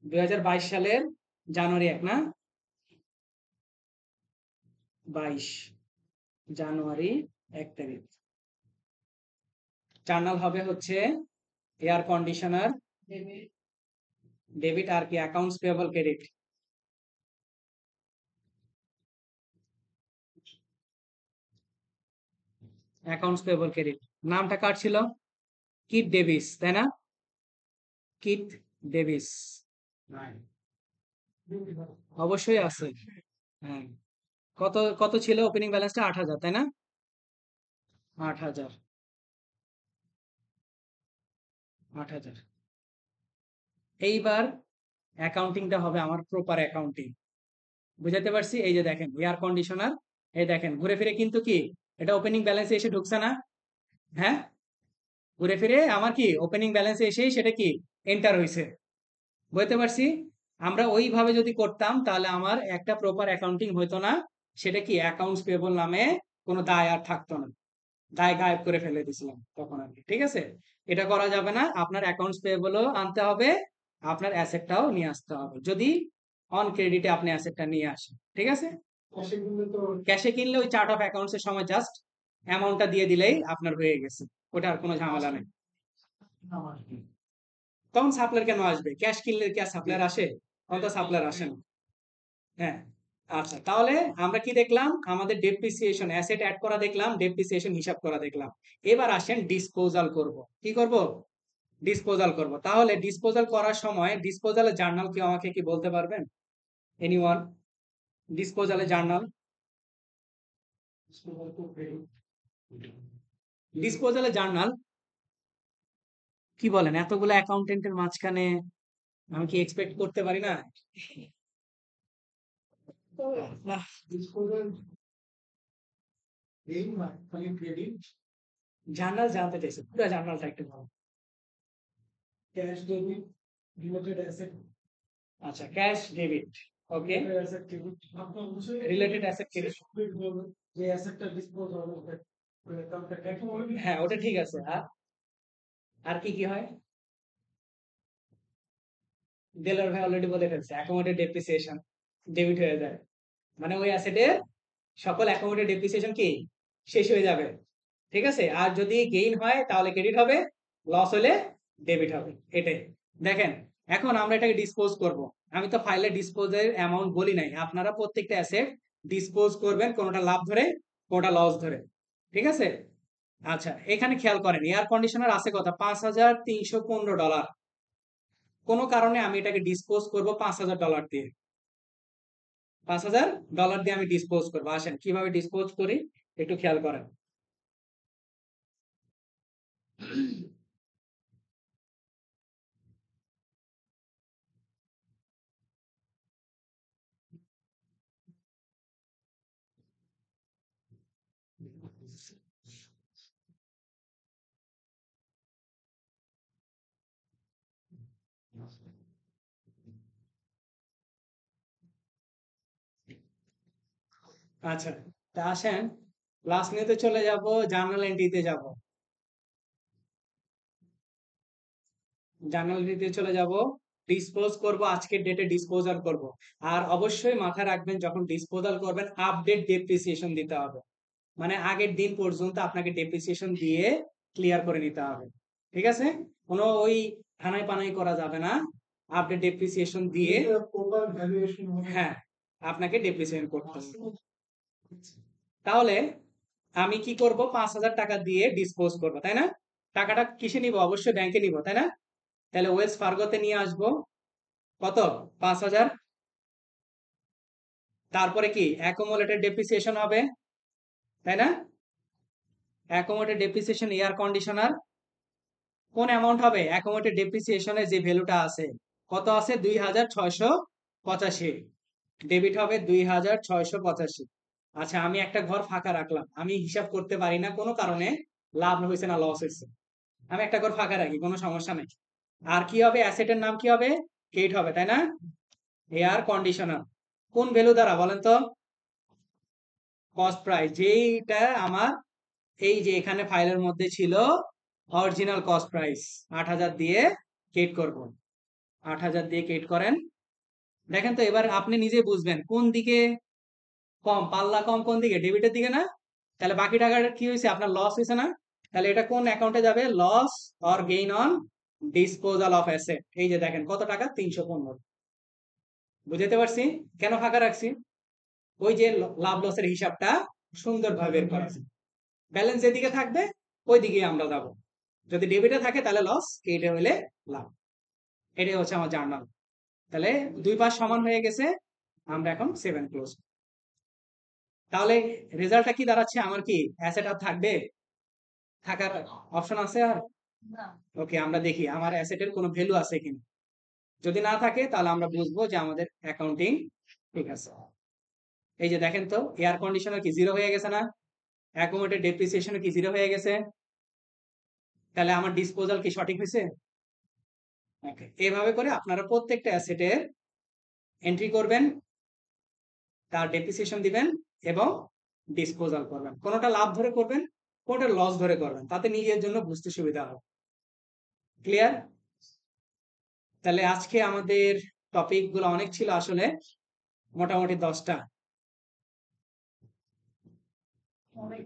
২০২২ সালের জানুয়ারি ১, না? ২২ জানুয়ারি ১ তারিখ। জার্নাল হবে হচ্ছে এয়ার কন্ডিশনার ডেবিট আর কি accounts payable credit. Accounts payable credit, নামটা কার ছিল? কিথ ডেভিস, তাই না? কিথ ডেভিস অবশ্যই আছে। হ্যাঁ, কত কত ছিল ওপেনিং ব্যালেন্সটা? ৮০০০, তাই না? ৮০০০, ৮০০০। এইবার অ্যাকাউন্টিংটা হবে আমার প্রপার অ্যাকাউন্টিং। বুঝাতে পারছি? এই যে দেখেন এয়ার কন্ডিশনার, এই দেখেন ঘুরে ফিরে কিন্তু কি এটা ওপেনিং ব্যালেন্সে এসে ঢুকছে না? হ্যাঁ, ঘুরে ফিরে আমার কি ওপেনিং ব্যালেন্সে এসেই সেটা কি এন্টার হয়েছে। বুঝতে পারছি? আমরা ওইভাবে যদি করতাম তাহলে আমার একটা প্রপার অ্যাকাউন্টিং হইতো না। সেটা কি অ্যাকাউন্টস পেয়েবল নামে কোনো দায় আর থাকতো না। দায় গায়েব করে ফেলে দিছিলাম তখন আর কি। ঠিক আছে, এটা করা যাবে না। আপনার অ্যাকাউন্টস পেয়েবলও আনতে হবে, আপনার অ্যাসেটটাও নিয়ে আসতে হবে, যদি অন ক্রেডিটে আপনি অ্যাসেটটা নিয়ে আসেন। ঠিক আছে, ক্যাশে কিনলে তো ক্যাশে কিনলে ওই চার্ট অফ অ্যাকাউন্টস এর সময় জাস্ট অ্যামাউন্টটা দিয়ে দিলেই আপনার হয়ে গেছে, ওটা আর কোনো ঝামেলা নেই। আমার তখন সাপ্লায়ার কেন আসবে? ক্যাশ কিনলে কি আর সাপ্লায়ার আসে? তখন তো সাপ্লায়ার আসে না। হ্যাঁ, আচ্ছা, তাহলে আমরা কি দেখলাম? আমাদের ডেপ্রিসিয়েশন অ্যাসেট অ্যাড করা দেখলাম, ডেপ্রিসিয়েশন হিসাব করা দেখলাম। এবার আসেন ডিসপোজাল করব। কি করব? ডিসপোজাল করব। তাহলে ডিসপোজাল করার সময় ডিসপোজালের জার্নাল কি আমাকে কি বলতে পারবেন? এনিওয়ান? ডিসপোজালের জার্নাল, ডিসপোজালের জার্নাল কি বলেন? এতগুলো অ্যাকাউন্টেন্টের মাঝখানে আমি কি এক্সপেক্ট করতে পারি না? না, ডিসপোজাল এই না খালি ক্রেডিট জার্নাল জানতে চাইছে, পুরো জার্নালটা একটু ভালো। ক্যাশ ডেবিট রিলেটেড অ্যাসেট আচ্ছা, ক্যাশ ডেবিট, ওকে, অ্যাসেট ক্রেডিট আপনার অবশ্যই রিলেটেড অ্যাসেট ক্রেডিট। split হবে যে অ্যাসেটটা ডিসপোজ হবে ওটা অ্যাকাউন্টে ট্যাক্স হবে হ্যাঁ, ওটা ঠিক আছে। আর আর কি কি হয়? দেলোয়ার ভাই অলরেডি বলে ফেলছে, অ্যাকোমোডেড ডেপ্রিসিয়েশন ডেবিট হয়ে যায়। মানে ওই অ্যাসেটের সকল অ্যাকোমোডেড ডেপ্রিসিয়েশন কি শেষ হয়ে যাবে। ঠিক আছে, আর যদি গেইন হয় তাহলে ক্রেডিট হবে, লস হলে ডেবিট হবে। এটাই দেখেন। এখন আমরা এটাকে ডিসপোজ করব। আমি তো ফাইলে ডিসপোজের অ্যামাউন্ট বলি নাই, আপনারা প্রত্যেকটা অ্যাসেট ডিসপোজ করবেন, কোনটা লাভ ধরে কোনটা লস ধরে। ঠিক আছে, আচ্ছা, এখানে খেয়াল করেন এয়ার কন্ডিশনার আছে কত? $৫,৩১৫। কোনো কারণে আমি এটাকে ডিসপোজ করব $৫,০০০ দিয়ে। $৫,০০০ দিয়ে আমি ডিসপোজ করবো। আসেন কিভাবে ডিসপোজ করি একটু খেয়াল করেন। আচ্ছা, তা আসেন লাস্ট নিতে চলে যাব, জার্নাল এন্ট্রিতে যাব। জার্নাল এন্ট্রিতে চলে যাব, ডিসপোজ করব, আজকের ডেটে ডিসপোজাল করব। আর অবশ্যই মাথায় রাখবেন যখন ডিসপোজাল করবেন আপডেট ডেপ্রিসিয়েশন দিতে হবে। মানে আগের দিন পর্যন্ত আপনাকে ডেপ্রিসিয়েশন দিয়ে ক্লিয়ার করে নিতে হবে। ঠিক আছে? কোনো ওই ঠানাই পানাই করা যাবে না, আপডেট ডেপ্রিসিয়েশন দিয়ে টোটাল ভ্যালুয়েশন হ্যাঁ আপনাকে ডেপ্রিসিয়েশন করতে হবে। তাহলে আমি কি করব, 5,000 টাকা দিয়ে ডিসপোজ করব, তাই না? টাকাটা কিসে নিব? অবশ্যই ব্যাংকে নিব, তাই না? তাহলে ওয়েলস ফার্গোতে নিয়ে আসব, কত? 5,000। তারপরে কি অ্যাকুমুলেটেড ডেপ্রিসিয়েশন হবে, তাই না? অ্যাকুমুলেটেড ডেপ্রিসিয়েশন এয়ার কন্ডিশনার কোন অ্যামাউন্ট হবে? অ্যাকুমুলেটেড ডেপ্রিসিয়েশনের যে ভ্যালুটা আছে, কত আছে? 2,685। ডেবিট হবে 2,685। আচ্ছা, আমি একটা ঘর ফাঁকা রাখলাম, আমি হিসাব করতে পারি না কোনো কারণে, লাভ হয়েছে না লস হয়েছে, আমি একটা ঘর ফাঁকা রাখি, কোনো সমস্যা নেই। আর কি হবে? অ্যাসেটের নাম কি হবে? কেট হবে, তাই না? এয়ার কন্ডিশনার কোন ভ্যালু দ্বারা বলেন তো? কস্ট প্রাইস, যেইটা আমার এই যে এখানে ফাইলের মধ্যে ছিল অরিজিনাল কস্ট প্রাইস 8,000 দিয়ে কেট করব। 8,000 দিয়ে কেট করেন। দেখেন তো এবার আপনি নিজে বুঝবেন কোন দিকে কম, পাল্লা কম কোন দিকে? ডেবিটের দিকে না? তাহলে বাকি টাকাটা কি হয়েছে? আপনার লস হয়েছে না? তাহলে এটা কোন অ্যাকাউন্টে যাবে? Loss or gain on disposal of asset. এই যে দেখেন কত টাকা? 315। বুঝতে পারছি কেন ফাঁকা রাখছি? ওই যে লাভ লসের হিসাবটা সুন্দরভাবে বের করেছি। ব্যালেন্স যেদিকে থাকবে ওই দিকে আমরা যাব, যদি ডেবিটে থাকে তাহলে লস, এইটা হইলে লাভ। এটাই হচ্ছে আমার জার্নাল। তাহলে দুই পাশ সমান হয়ে গেছে, আমরা এখন 7 ক্লোজ। তাহলে রেজাল্টটা কি দাঁড়াচ্ছে? আমার কি অ্যাসেট আর থাকবে? থাকার অপশন আছে আর? না। ওকে, আমরা দেখি আমার অ্যাসেটের কোনো ভ্যালু আছে কিনা। যদি না থাকে তাহলে আমরা বুঝবো যে আমাদের অ্যাকাউন্টিং ঠিক আছে। এই যে দেখেন তো এয়ার কন্ডিশনার কি জিরো হয়ে গেছে না? অ্যাকুমুলেটেড ডেপ্রিসিয়েশন কি জিরো হয়ে গেছে? তাহলে আমার ডিসপোজাল কি সঠিক হয়েছে? ওকে, এইভাবে করে আপনারা প্রত্যেকটা অ্যাসেটের এন্ট্রি করবেন, তার ডেপ্রিসিয়েশন দিবেন এবং ডিসপোজাল করবেন। কোনটা লাভ ধরে করবেন, কোনটা লস ধরে করবেন, তাতে নিজের জন্য বুঝতে সুবিধা হবে। ক্লিয়ার? তাহলে আজকে আমাদের টপিক গুলো অনেক ছিল আসলে, মোটামুটি 10টা। অনেক